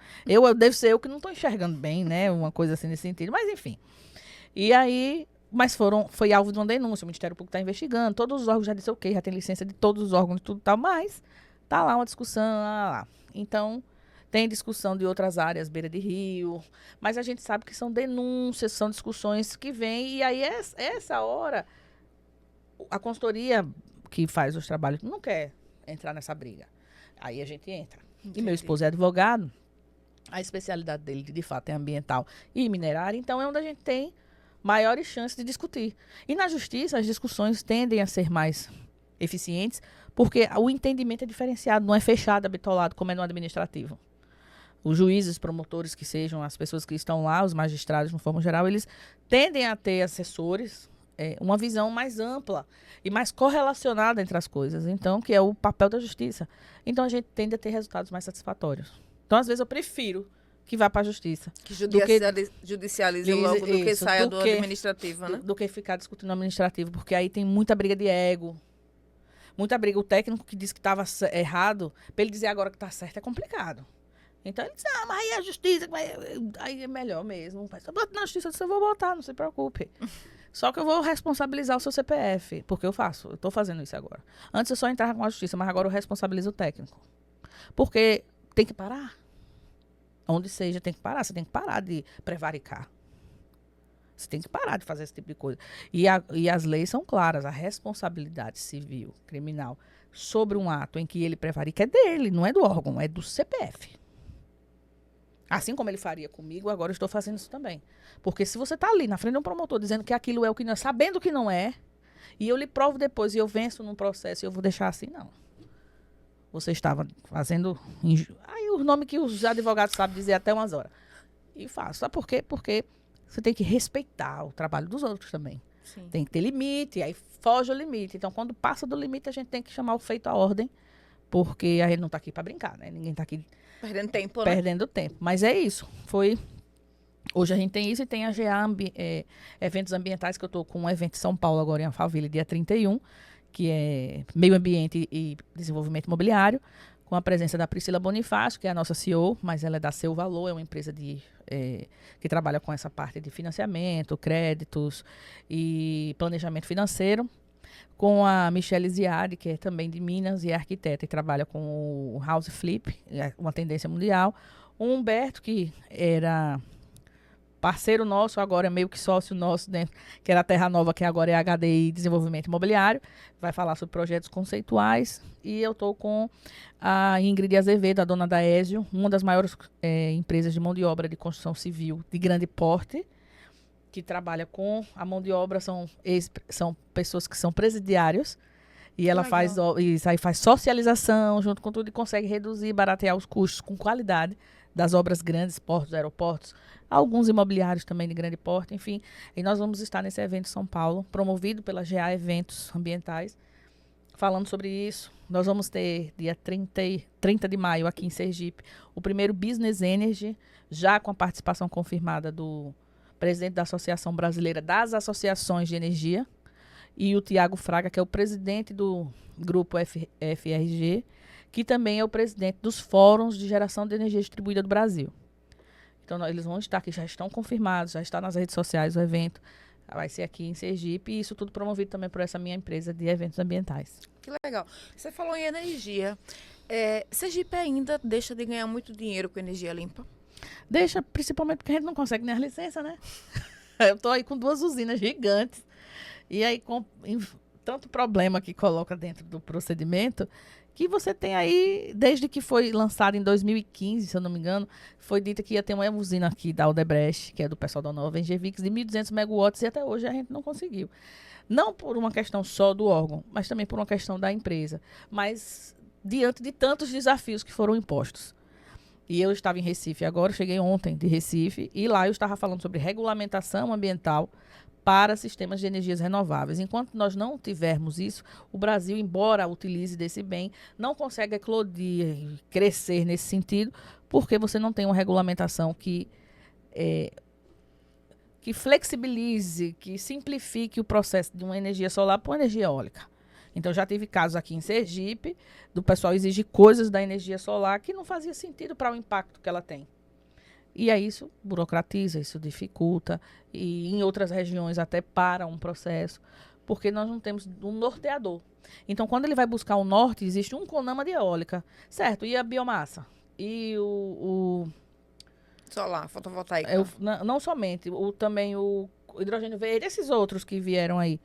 B: Deve ser eu que não estou enxergando bem, né? Uma coisa assim nesse sentido. Mas, enfim. E aí... Mas foi alvo de uma denúncia. O Ministério Público está investigando. Todos os órgãos já disseram ok, já tem licença de todos os órgãos e tudo e tal. Mas tá lá uma discussão. Lá. Então, tem discussão de outras áreas, beira de rio. Mas a gente sabe que são denúncias, são discussões que vêm. E aí, essa hora, a consultoria que faz os trabalhos não quer entrar nessa briga. Aí a gente entra. Entendi. E meu esposo é advogado, a especialidade dele, de fato, é ambiental e minerária, então é onde a gente tem maiores chances de discutir. E na justiça, as discussões tendem a ser mais eficientes, porque o entendimento é diferenciado, não é fechado, bitolado, como é no administrativo. Os juízes, promotores que sejam, as pessoas que estão lá, os magistrados, de uma forma geral, eles tendem a ter assessores, uma visão mais ampla e mais correlacionada entre as coisas, então, que é o papel da justiça. Então, a gente tende a ter resultados mais satisfatórios. Então, às vezes, eu prefiro que vá para a justiça.
A: Que judicialize logo do que saia do administrativo, né?
B: Do que ficar discutindo no administrativo, porque aí tem muita briga de ego, muita briga. O técnico que disse que estava errado, para ele dizer agora que está certo, é complicado. Então, ele diz, mas aí a justiça, aí é melhor mesmo. Bota na justiça, eu vou botar, não se preocupe. Só que eu vou responsabilizar o seu CPF, porque eu estou fazendo isso agora. Antes eu só entrava com a justiça, mas agora eu responsabilizo o técnico. Porque tem que parar. Onde seja, tem que parar. Você tem que parar de prevaricar. Você tem que parar de fazer esse tipo de coisa. E as leis são claras. A responsabilidade civil, criminal, sobre um ato em que ele prevarica é dele, não é do órgão, é do CPF. Assim como ele faria comigo, agora eu estou fazendo isso também. Porque se você está ali na frente de um promotor dizendo que aquilo é o que não é, sabendo que não é, e eu lhe provo depois e eu venço num processo e eu vou deixar assim, não. Você estava fazendo... Aí o nome que os advogados sabem dizer até umas horas. E faço. Sabe por quê? Porque você tem que respeitar o trabalho dos outros também. Sim. Tem que ter limite, aí foge o limite. Então, quando passa do limite, a gente tem que chamar o feito à ordem, porque a gente não está aqui para brincar, né? Ninguém está aqui...
A: Perdendo tempo, né?
B: Perdendo tempo. Mas é isso. Hoje a gente tem isso e tem a GA, eventos ambientais, que eu estou com um evento em São Paulo agora em Alphaville, dia 31, que é Meio Ambiente e Desenvolvimento Imobiliário, com a presença da Priscila Bonifácio, que é a nossa CEO, mas ela é da Seu Valor, é uma empresa que trabalha com essa parte de financiamento, créditos e planejamento financeiro. com a Michelle Ziadi, que é também de Minas e é arquiteta e trabalha com o House Flip, uma tendência mundial. O Humberto, que era parceiro nosso, agora é meio que sócio nosso dentro, que era a Terra Nova, que agora é HDI Desenvolvimento Imobiliário, vai falar sobre projetos conceituais. E eu estou com a Ingrid Azevedo, a dona da Ezio, uma das maiores empresas de mão de obra de construção civil de grande porte, que trabalha com a mão de obra, são pessoas que são presidiários, e ela faz socialização junto com tudo e consegue reduzir e baratear os custos com qualidade das obras grandes, portos, aeroportos, alguns imobiliários também de grande porte, enfim. E nós vamos estar nesse evento em São Paulo, promovido pela GA Eventos Ambientais, falando sobre isso. Nós vamos ter, dia 30 de maio, aqui em Sergipe, o primeiro Business Energy, já com a participação confirmada do presidente da Associação Brasileira das Associações de Energia, e o Tiago Fraga, que é o presidente do grupo FRG, que também é o presidente dos fóruns de geração de energia distribuída do Brasil. Então, eles vão estar aqui, já estão confirmados, já está nas redes sociais o evento, vai ser aqui em Sergipe, e isso tudo promovido também por essa minha empresa de eventos ambientais.
A: Que legal. Você falou em energia. Sergipe ainda deixa de ganhar muito dinheiro com energia limpa?
B: Deixa, principalmente porque a gente não consegue nem a licença, né? Eu estou aí com 2 usinas gigantes, e aí com tanto problema que coloca dentro do procedimento, que você tem aí, desde que foi lançado em 2015, se eu não me engano, foi dito que ia ter uma usina aqui da Odebrecht, que é do pessoal da Nova Engevix, de 1.200 megawatts, e até hoje a gente não conseguiu. Não por uma questão só do órgão, mas também por uma questão da empresa. Mas diante de tantos desafios que foram impostos. E eu estava em Recife agora, cheguei ontem de Recife, e lá eu estava falando sobre regulamentação ambiental para sistemas de energias renováveis. Enquanto nós não tivermos isso, o Brasil, embora utilize desse bem, não consegue eclodir, crescer nesse sentido, porque você não tem uma regulamentação que flexibilize, que simplifique o processo de uma energia solar para uma energia eólica. Então, já tive casos aqui em Sergipe, do pessoal exigir coisas da energia solar que não fazia sentido para o impacto que ela tem. E aí isso burocratiza, isso dificulta, e em outras regiões até para um processo, porque nós não temos um norteador. Então, quando ele vai buscar o norte, existe um CONAMA de eólica, certo? E a biomassa? E o
A: solar, fotovoltaica.
B: Não somente, também o hidrogênio verde, esses outros que vieram aí.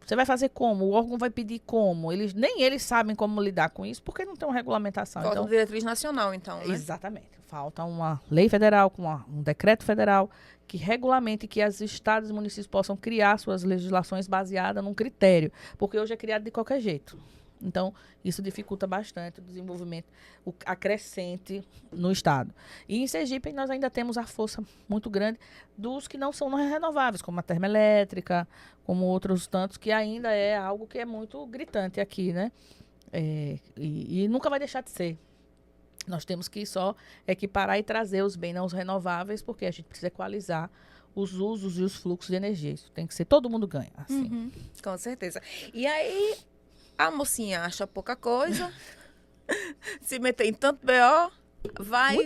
B: Você vai fazer como? O órgão vai pedir como? Nem eles sabem como lidar com isso, porque não tem uma regulamentação.
A: Falta uma diretriz nacional, então, né?
B: Exatamente. Falta uma lei federal, com um decreto federal, que regulamente que os estados e municípios possam criar suas legislações baseadas num critério. Porque hoje é criado de qualquer jeito. Então, isso dificulta bastante o desenvolvimento acrescente no estado. E em Sergipe, nós ainda temos a força muito grande dos que não são renováveis, como a termoelétrica, como outros tantos, que ainda é algo que é muito gritante aqui, né? E nunca vai deixar de ser. Nós temos que só equiparar e trazer os bens não renováveis, porque a gente precisa equalizar os usos e os fluxos de energia. Isso tem que ser, todo mundo ganha. Assim.
A: Uhum, com certeza. E aí, a mocinha acha pouca coisa, se meter em tanto BO, vai,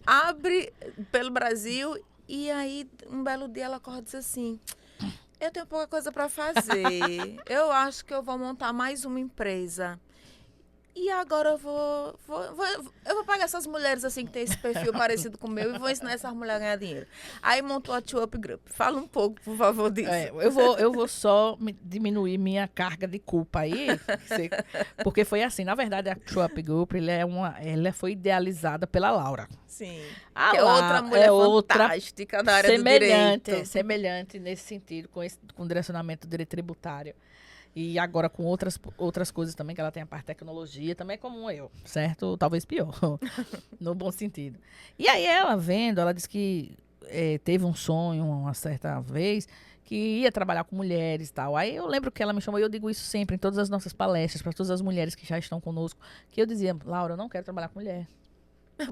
A: abre pelo Brasil, e aí, um belo dia, ela acorda e diz assim: eu tenho pouca coisa para fazer, eu acho que eu vou montar mais uma empresa. E agora eu vou pegar essas mulheres assim que tem esse perfil parecido com o meu e vou ensinar essas mulheres a ganhar dinheiro. Aí montou a Two Up Group. Fala um pouco, por favor, disso.
B: Eu vou só diminuir minha carga de culpa aí, porque foi assim. Na verdade, a Two Up Group ela foi idealizada pela Laura.
A: Sim.
B: Que
A: é outra mulher fantástica da área do direito.
B: Semelhante nesse sentido, com o direcionamento do direito tributário. E agora com outras coisas também, que ela tem a parte de tecnologia, também é como eu, certo? Talvez pior, no bom sentido. E aí ela disse que teve um sonho uma certa vez, que ia trabalhar com mulheres e tal. Aí eu lembro que ela me chamou, e eu digo isso sempre em todas as nossas palestras, para todas as mulheres que já estão conosco, que eu dizia: Laura, eu não quero trabalhar com mulher.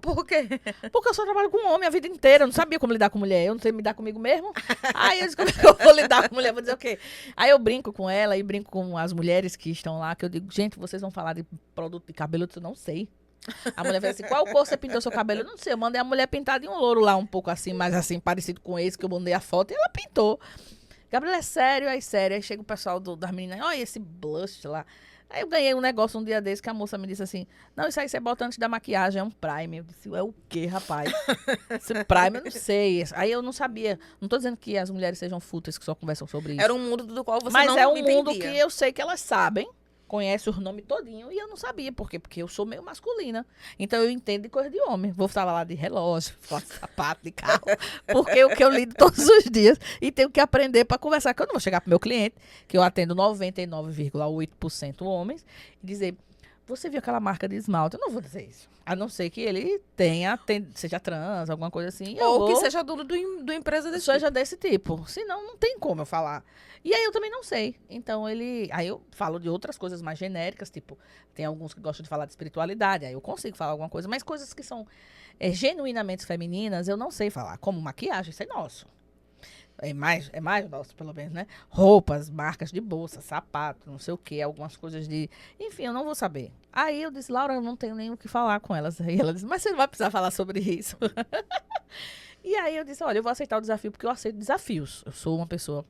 A: Por quê?
B: Porque eu só trabalho com homem a vida inteira. Eu não sabia como lidar com mulher. Eu não sei me dar comigo mesmo. Aí eu disse: como é que eu vou lidar com mulher? Vou dizer o quê? Aí eu brinco com ela e brinco com as mulheres que estão lá, que eu digo: gente, vocês vão falar de produto de cabelo? Eu não sei. A mulher fala assim: qual cor você pintou seu cabelo? Eu não sei. Eu mandei a mulher pintar de um louro lá, um pouco assim, mais assim, parecido com esse, que eu mandei a foto, e ela pintou. Gabriela, é sério? Aí, sério. Aí chega o pessoal das meninas, olha esse blush lá. Aí eu ganhei um negócio um dia desse que a moça me disse assim, não, isso aí você bota antes da maquiagem, é um primer. Eu disse, é o quê, rapaz? Esse primer, eu não sei. Aí eu não sabia. Não tô dizendo que as mulheres sejam fúteis que só conversam sobre isso.
A: Era um mundo do qual você
B: Mas
A: não
B: é um
A: entendia.
B: mundo que eu sei que elas sabem, conhecem o nome todinho, e eu não sabia. Por quê? Porque eu sou meio masculina. Então eu entendo de coisa de homem. Vou falar lá de relógio, falar de sapato, de carro. Porque é o que eu lido todos os dias. E tenho que aprender para conversar. Que eu não vou chegar pro meu cliente, que eu atendo 99,8% homens, e dizer, você viu aquela marca de esmalte? Eu não vou dizer isso. A não ser que ele seja trans, alguma coisa assim.
A: Ou que seja dono do empresa desse
B: seja desse tipo. Senão, não tem como eu falar. E aí eu também não sei. Então aí eu falo de outras coisas mais genéricas, tipo, tem alguns que gostam de falar de espiritualidade, aí eu consigo falar alguma coisa, mas coisas que são genuinamente femininas, eu não sei falar. Como maquiagem, isso é nosso. É mais nosso, pelo menos, né? Roupas, marcas de bolsa, sapato, não sei o quê, algumas coisas de... Enfim, eu não vou saber. Aí eu disse, Laura, eu não tenho nem o que falar com elas. Aí ela disse, mas você não vai precisar falar sobre isso. E aí eu disse, olha, eu vou aceitar o desafio porque eu aceito desafios. Eu sou uma pessoa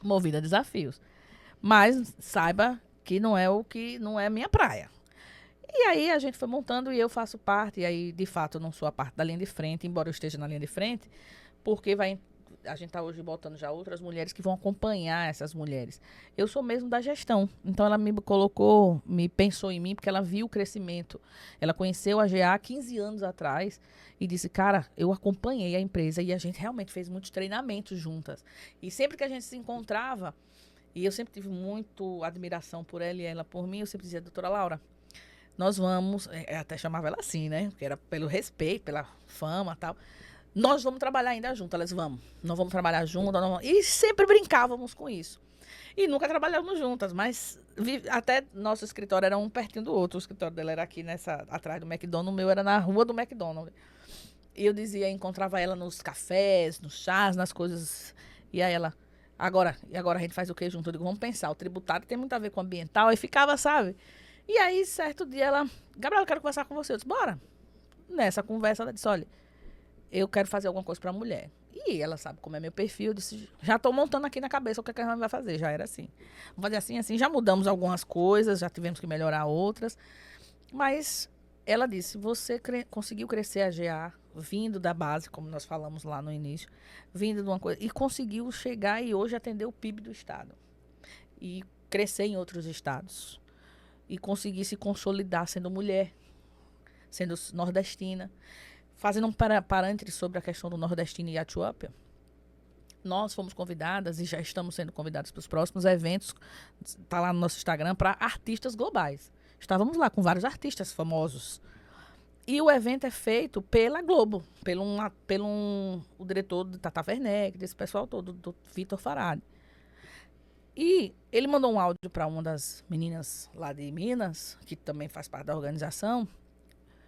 B: movida a desafios. Mas saiba que não é a minha praia. E aí a gente foi montando e eu faço parte, e aí, de fato, eu não sou a parte da linha de frente, embora eu esteja na linha de frente, porque a gente está hoje botando já outras mulheres que vão acompanhar essas mulheres. Eu sou mesmo da gestão. Então, ela me pensou em mim, porque ela viu o crescimento. Ela conheceu a GA há 15 anos atrás e disse, cara, eu acompanhei a empresa e a gente realmente fez muitos treinamentos juntas. E sempre que a gente se encontrava, e eu sempre tive muito admiração por ela e ela por mim, eu sempre dizia, doutora Laura, nós vamos, eu até chamava ela assim, né? Porque era pelo respeito, pela fama e tal. Nós vamos trabalhar ainda junto, elas não vamos trabalhar juntas. E sempre brincávamos com isso. E nunca trabalhávamos juntas, mas até nosso escritório era um pertinho do outro. O escritório dela era aqui atrás do McDonald's, o meu era na rua do McDonald's. E eu encontrava ela nos cafés, nos chás, nas coisas. E aí ela, agora a gente faz o que junto? Eu digo, vamos pensar, o tributário tem muito a ver com o ambiental. Aí ficava, sabe? E aí, certo dia, Gabriela, eu quero conversar com você. Eu disse, bora. Nessa conversa, ela disse, olha, eu quero fazer alguma coisa pra mulher. E ela sabe como é meu perfil. Eu disse, já tô montando aqui na cabeça o que a gente vai fazer. Já era assim. Vamos fazer assim, assim. Já mudamos algumas coisas, já tivemos que melhorar outras. Mas ela disse, você conseguiu crescer a GA vindo da base, como nós falamos lá no início, vindo de uma coisa, e conseguiu chegar e hoje atender o PIB do estado. E crescer em outros estados. E conseguir se consolidar sendo mulher, sendo nordestina. Fazendo um parênteses sobre a questão do nordestino e Atiópia, nós fomos convidadas e já estamos sendo convidadas para os próximos eventos, está lá no nosso Instagram, para artistas globais. Estávamos lá com vários artistas famosos. E o evento é feito pela Globo, o diretor do Tata Werneck, desse pessoal todo, do Vitor Farad. E ele mandou um áudio para uma das meninas lá de Minas, que também faz parte da organização,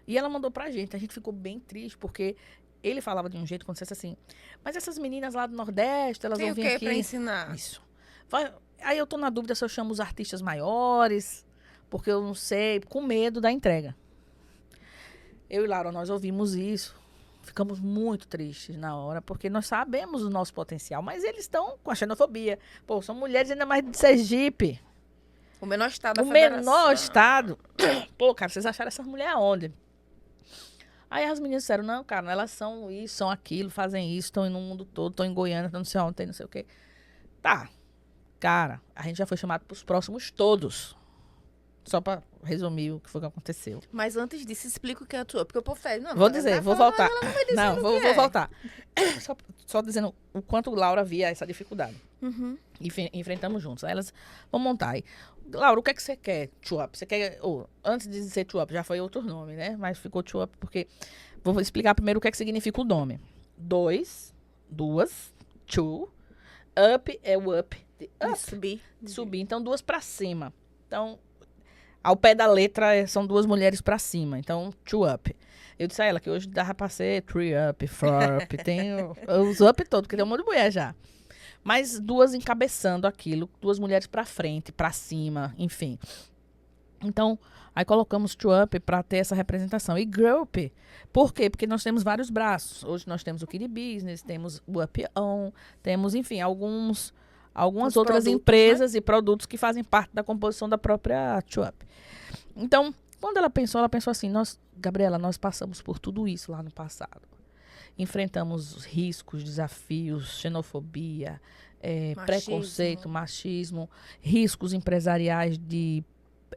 B: e ela mandou pra gente. A gente ficou bem triste, porque ele falava de um jeito, quando dissesse assim, mas essas meninas lá do Nordeste, elas vão vir aqui...
A: Tem o que pra ensinar?
B: Isso. Aí eu tô na dúvida se eu chamo os artistas maiores, porque eu não sei, com medo da entrega. Eu e Laura, nós ouvimos isso. Ficamos muito tristes na hora, porque nós sabemos o nosso potencial, mas eles estão com a xenofobia. Pô, são mulheres ainda mais de Sergipe.
A: O menor estado da
B: O
A: federação.
B: menor estado. Pô, cara, vocês acharam essas mulheres aonde? Aí as meninas disseram, não, cara, elas são isso, são aquilo, fazem isso, estão no mundo todo, estão em Goiânia, estão não sei onde, não sei o quê. Tá. Cara, a gente já foi chamado para os próximos todos. Só para resumir o que foi que aconteceu.
A: Mas antes disso, explica o que é a tua. Porque o povo fez, não.
B: Vou dizer, vou voltar.
A: Não,
B: vou voltar. Só dizendo o quanto Laura via essa dificuldade.
A: Uhum.
B: E enfrentamos juntos. Aí elas vão montar aí. Laura, o que é que você quer, Chup? Você quer... antes de dizer Chup, já foi outro nome, né? Mas ficou Chup porque... Vou explicar primeiro o que é que significa o nome. Duas, two. Up é o up. Up. Subir. Então, duas pra cima. Então, ao pé da letra, são duas mulheres pra cima. Então, two up. Eu disse a ela que hoje dava pra ser three up, four up. Tem os up todos, porque tem um monte de mulher já. Mas duas encabeçando aquilo, duas mulheres pra frente, pra cima, enfim. Então, aí colocamos Two Up para ter essa representação. E Girl Up, por quê? Porque nós temos vários braços. Hoje nós temos o Kid Business, temos o Up On, temos, enfim, alguns algumas
A: Os
B: outras
A: produtos,
B: empresas e produtos que fazem parte da composição da própria Chup. Então, quando ela pensou assim, Gabriela, nós passamos por tudo isso lá no passado. Enfrentamos riscos, desafios, xenofobia, preconceito, machismo, riscos empresariais de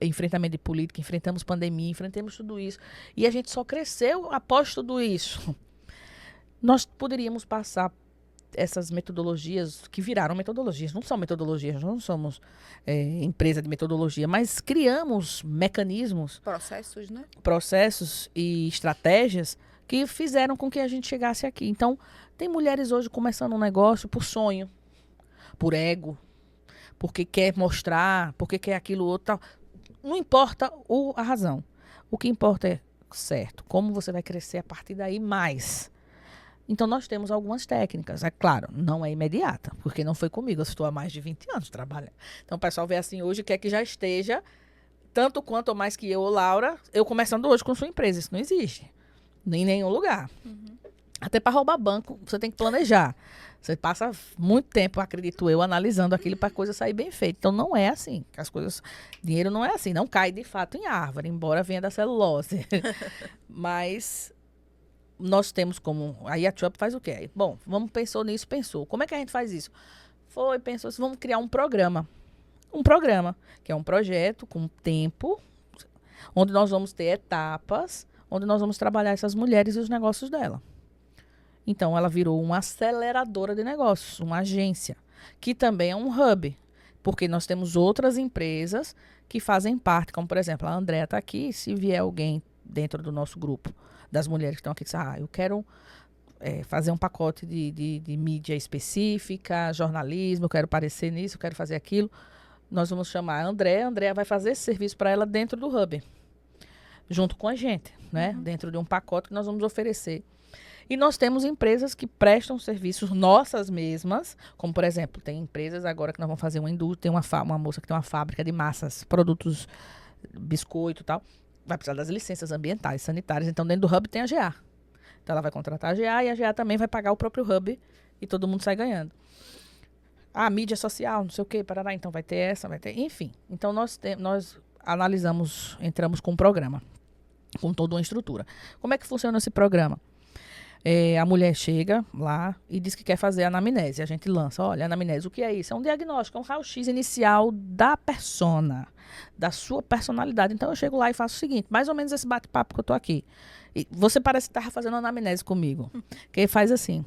B: enfrentamento de política, enfrentamos pandemia, enfrentamos tudo isso. E a gente só cresceu após tudo isso. Nós poderíamos passar essas metodologias que viraram metodologias. Não são metodologias, não somos empresa de metodologia, mas criamos mecanismos, processos e estratégias que fizeram com que a gente chegasse aqui. Então, tem mulheres hoje começando um negócio por sonho, por ego, porque quer mostrar, porque quer aquilo outro, tal. Não importa a razão. O que importa é, certo, como você vai crescer a partir daí mais. Então, nós temos algumas técnicas. É claro, não é imediata, porque não foi comigo. Eu estou há mais de 20 anos trabalhando. Então, o pessoal vê assim hoje, quer que já esteja, tanto quanto ou mais que eu ou Laura, eu começando hoje com sua empresa. Isso não existe. Em nenhum lugar. Até para roubar banco, você tem que planejar. Você passa muito tempo, acredito eu, analisando aquilo para a coisa sair bem feita. Então, não é assim. As coisas, dinheiro não é assim. Não cai, de fato, em árvore, embora venha da celulose. Mas nós temos como... Aí a Chup faz o quê? Bom, pensou. Como é que a gente faz isso? Pensou assim, vamos criar um programa. Um programa, que é um projeto com tempo, onde nós vamos ter etapas, onde nós vamos trabalhar essas mulheres e os negócios dela. Então, ela virou uma aceleradora de negócios, uma agência, que também é um hub, porque nós temos outras empresas que fazem parte, como, por exemplo, a Andréa está aqui, se vier alguém dentro do nosso grupo, das mulheres que estão aqui, diz, eu quero fazer um pacote de mídia específica, jornalismo, eu quero aparecer nisso, eu quero fazer aquilo, nós vamos chamar a Andréa vai fazer esse serviço para ela dentro do hub, junto com a gente, né? Dentro de um pacote que nós vamos oferecer. E nós temos empresas que prestam serviços nossas mesmas, como, por exemplo, tem empresas agora que nós vamos fazer uma indústria, tem uma moça que tem uma fábrica de massas, produtos, biscoito e tal, vai precisar das licenças ambientais, sanitárias, então dentro do hub tem a GA. Então ela vai contratar a GA e a GA também vai pagar o próprio hub e todo mundo sai ganhando. Mídia social, não sei o quê, parará, então vai ter essa, vai ter, enfim. Então nós analisamos, entramos com um programa, com toda uma estrutura. Como é que funciona esse programa? A mulher chega lá e diz que quer fazer a anamnese. A gente lança, olha, anamnese, o que é isso? É um diagnóstico, é um raio-x inicial da persona, da sua personalidade. Então, eu chego lá e faço o seguinte, mais ou menos esse bate-papo que eu tô aqui. E você parece que estava fazendo uma anamnese comigo. Que faz assim,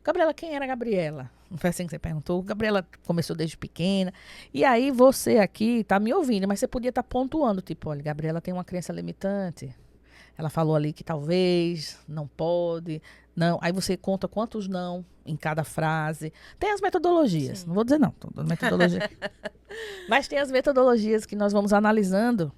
B: Gabriela, quem era a Gabriela? Não foi assim que você perguntou? Gabriela começou desde pequena. E aí, você aqui está me ouvindo, mas você podia estar pontuando, tipo, olha, Gabriela tem uma crença limitante. Ela falou ali que talvez, não pode, não. Aí você conta quantos não em cada frase. Tem as metodologias, Sim. Não vou dizer não, metodologia. Mas tem as metodologias que nós vamos analisando.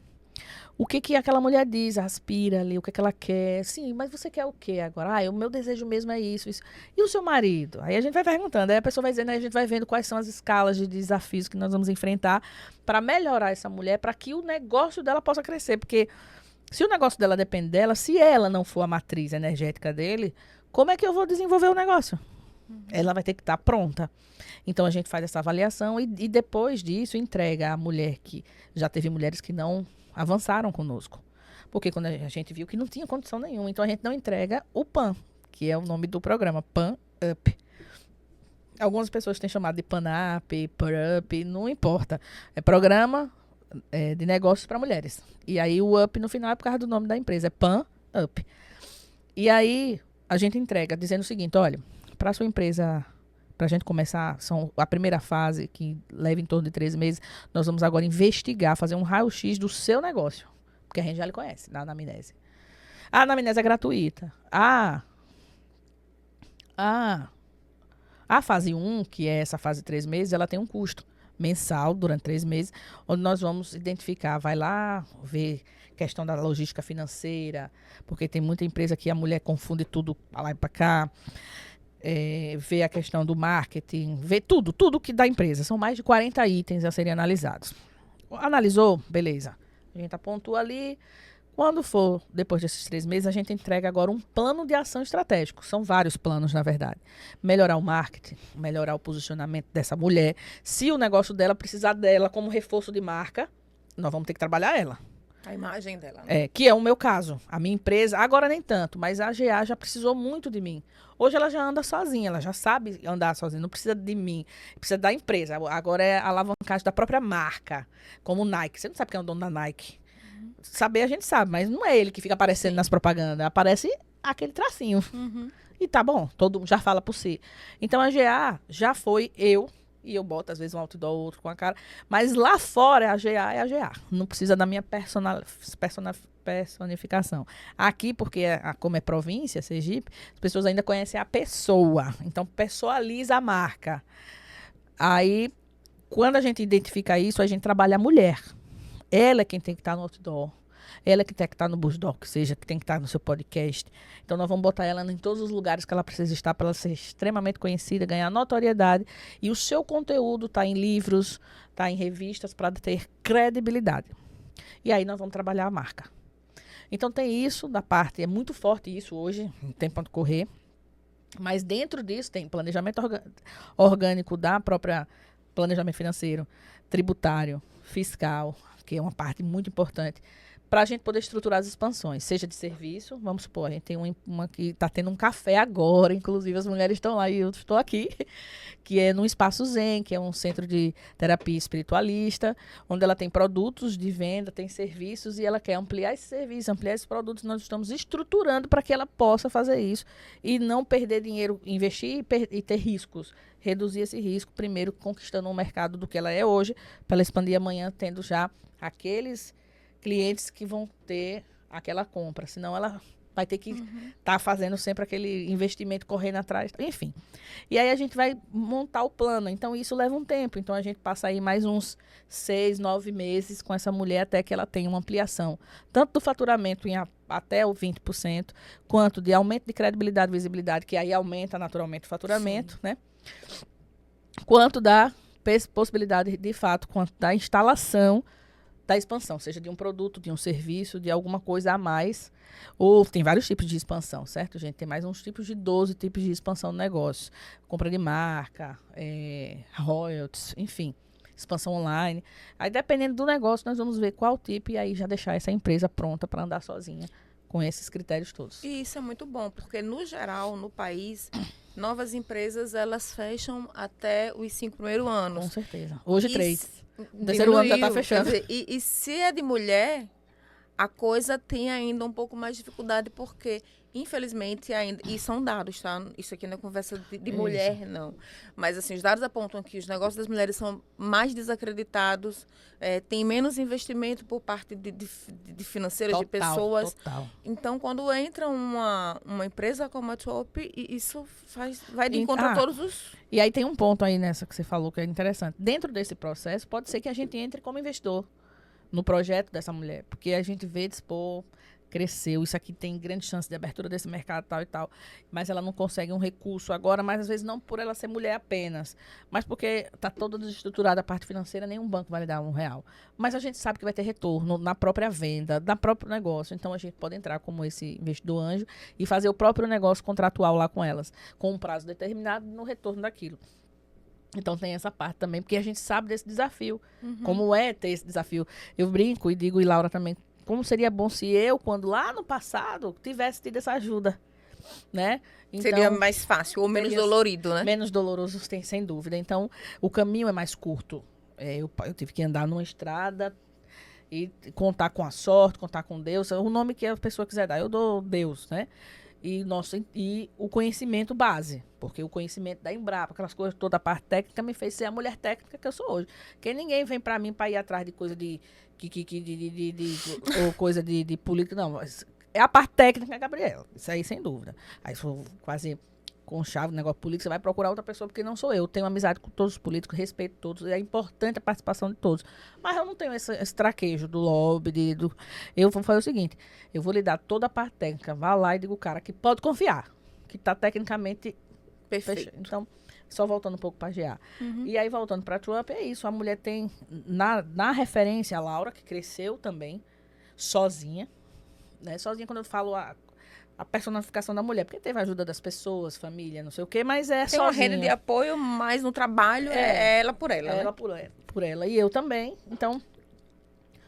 B: O que aquela mulher diz, aspira ali, o que ela quer. Sim, mas você quer o quê agora? O meu desejo mesmo é isso. E o seu marido? Aí a gente vai perguntando, aí a pessoa vai dizendo, aí a gente vai vendo quais são as escalas de desafios que nós vamos enfrentar para melhorar essa mulher, para que o negócio dela possa crescer. Porque se o negócio dela depende dela, se ela não for a matriz energética dele, como é que eu vou desenvolver o negócio? Ela vai ter que estar pronta. Então, a gente faz essa avaliação e depois disso entrega a mulher que... Já teve mulheres que não avançaram conosco. Porque quando a gente viu que não tinha condição nenhuma, então a gente não entrega o PAN, que é o nome do programa, PAN Up. Algumas pessoas têm chamado de PAN Up, PAN Up, não importa. É programa... de negócios para mulheres. E aí o up no final é por causa do nome da empresa, é Pan Up. E aí a gente entrega dizendo o seguinte, olha, para a sua empresa, para a gente começar, a primeira fase, que leva em torno de 3 meses, nós vamos agora investigar, fazer um raio-x do seu negócio, porque a gente já lhe conhece, na anamnese. A anamnese é gratuita. A fase 1, que é essa fase de 3 meses, ela tem um custo mensal durante 3 meses, onde nós vamos identificar, vai lá ver questão da logística financeira, porque tem muita empresa que a mulher confunde tudo para lá e para cá, ver a questão do marketing, ver tudo que da empresa. São mais de 40 itens a serem analisados. Analisou? Beleza. A gente apontou ali Quando for, depois desses 3 meses, a gente entrega agora um plano de ação estratégico. São vários planos, na verdade. Melhorar o marketing, melhorar o posicionamento dessa mulher. Se o negócio dela precisar dela como reforço de marca, nós vamos ter que trabalhar ela.
A: A imagem dela, né?
B: Que é o meu caso. A minha empresa, agora nem tanto, mas a GA já precisou muito de mim. Hoje ela já anda sozinha, ela já sabe andar sozinha, não precisa de mim, precisa da empresa. Agora é a alavancagem da própria marca, como o Nike. Você não sabe quem é o dono da Nike. Saber a gente sabe, mas não é ele que fica aparecendo nas propagandas. Aparece aquele tracinho. E tá bom, todo mundo já fala por si. Então a GA já foi eu, e eu boto às vezes um outdoor ou outro com a cara, mas lá fora a GA é a GA. Não precisa da minha personificação. Aqui, porque como é província, Sergipe, as pessoas ainda conhecem a pessoa. Então pessoaliza a marca. Aí, quando a gente identifica isso, a gente trabalha a mulher. Ela é quem tem que estar no outdoor. Ela é que tem que estar no Busdoc, que seja, que tem que estar no seu podcast. Então, nós vamos botar ela em todos os lugares que ela precisa estar para ela ser extremamente conhecida, ganhar notoriedade. E o seu conteúdo está em livros, está em revistas, para ter credibilidade. E aí, nós vamos trabalhar a marca. Então, tem isso da parte, é muito forte isso hoje, em tempo de correr. Mas dentro disso, tem planejamento orgânico da própria planejamento financeiro, tributário, fiscal, que é uma parte muito importante, para a gente poder estruturar as expansões, seja de serviço, vamos supor, a gente tem uma que está tendo um café agora, inclusive as mulheres estão lá e eu estou aqui, que é no Espaço Zen, que é um centro de terapia espiritualista, onde ela tem produtos de venda, tem serviços, e ela quer ampliar esse serviço, ampliar esses produtos, nós estamos estruturando para que ela possa fazer isso, e não perder dinheiro, investir e ter riscos, reduzir esse risco, primeiro conquistando um mercado do que ela é hoje, para ela expandir amanhã, tendo já aqueles clientes que vão ter aquela compra, senão ela vai ter que estar fazendo sempre aquele investimento, correndo atrás, enfim. E aí a gente vai montar o plano, então isso leva um tempo, então a gente passa aí mais uns 6, 9 meses com essa mulher até que ela tenha uma ampliação, tanto do faturamento em até o 20%, quanto de aumento de credibilidade e visibilidade, que aí aumenta naturalmente o faturamento, né? Quanto da possibilidade, de fato, quanto da instalação da expansão, seja de um produto, de um serviço, de alguma coisa a mais. Ou tem vários tipos de expansão, certo, gente? Tem mais uns tipos de 12 tipos de expansão do negócio. Compra de marca, royalties, enfim, expansão online. Aí, dependendo do negócio, nós vamos ver qual tipo e aí já deixar essa empresa pronta para andar sozinha com esses critérios todos.
A: E isso é muito bom, porque, no geral, no país, novas empresas, elas fecham até os 5 primeiros anos.
B: Com certeza. Hoje, 3. O terceiro ano já está fechando.
A: Quer dizer, e se é de mulher, a coisa tem ainda um pouco mais de dificuldade, porque, infelizmente, ainda... E são dados, tá? Isso aqui não é conversa de mulher, não. Mas, assim, os dados apontam que os negócios das mulheres são mais desacreditados, tem menos investimento por parte de financeiras, de pessoas.
B: Total.
A: Então, quando entra uma empresa como a Twop, isso vai de encontro a todos os...
B: E aí tem um ponto aí nessa que você falou que é interessante. Dentro desse processo, pode ser que a gente entre como investidor no projeto dessa mulher, porque a gente vê dispor, cresceu, isso aqui tem grande chance de abertura desse mercado, tal e tal, mas ela não consegue um recurso agora, mas às vezes não por ela ser mulher apenas, mas porque está toda desestruturada a parte financeira, nenhum banco vai lhe dar R$1. Mas a gente sabe que vai ter retorno na própria venda, na próprio negócio, então a gente pode entrar como esse investidor anjo e fazer o próprio negócio contratual lá com elas, com um prazo determinado no retorno daquilo. Então tem essa parte também, porque a gente sabe desse desafio, como é ter esse desafio. Eu brinco e digo, e Laura também, como seria bom se eu, quando lá no passado, tivesse tido essa ajuda, né? Então,
A: seria mais fácil ou menos dolorido, né?
B: Menos doloroso, sem dúvida. Então, o caminho é mais curto. Eu tive que andar numa estrada e contar com a sorte, contar com Deus, o nome que a pessoa quiser dar. Eu dou Deus, né? E o conhecimento base, porque o conhecimento da Embrapa, aquelas coisas, toda a parte técnica, me fez ser a mulher técnica que eu sou hoje. Porque ninguém vem para mim para ir atrás de coisa ou coisa de política, não. Mas é a parte técnica, Gabriela. Isso aí, sem dúvida. Aí, se for quase com chave no negócio político, você vai procurar outra pessoa, porque não sou eu. Tenho amizade com todos os políticos, respeito todos, é importante a participação de todos. Mas eu não tenho esse traquejo do lobby, eu vou fazer o seguinte, eu vou lhe dar toda a parte técnica, vá lá e diga o cara que pode confiar, que está tecnicamente
A: perfeito.
B: Então, só voltando um pouco para a GA. E aí, voltando para a Twop, é isso, a mulher tem, na referência, a Laura, que cresceu também, sozinha, né? Sozinha quando eu falo a personificação da mulher, porque teve a ajuda das pessoas, família, não sei o quê, mas é
A: Tem
B: sozinha.
A: uma rede de apoio, mas no trabalho é ela por ela,
B: É
A: né?
B: ela por ela. E eu também. Então,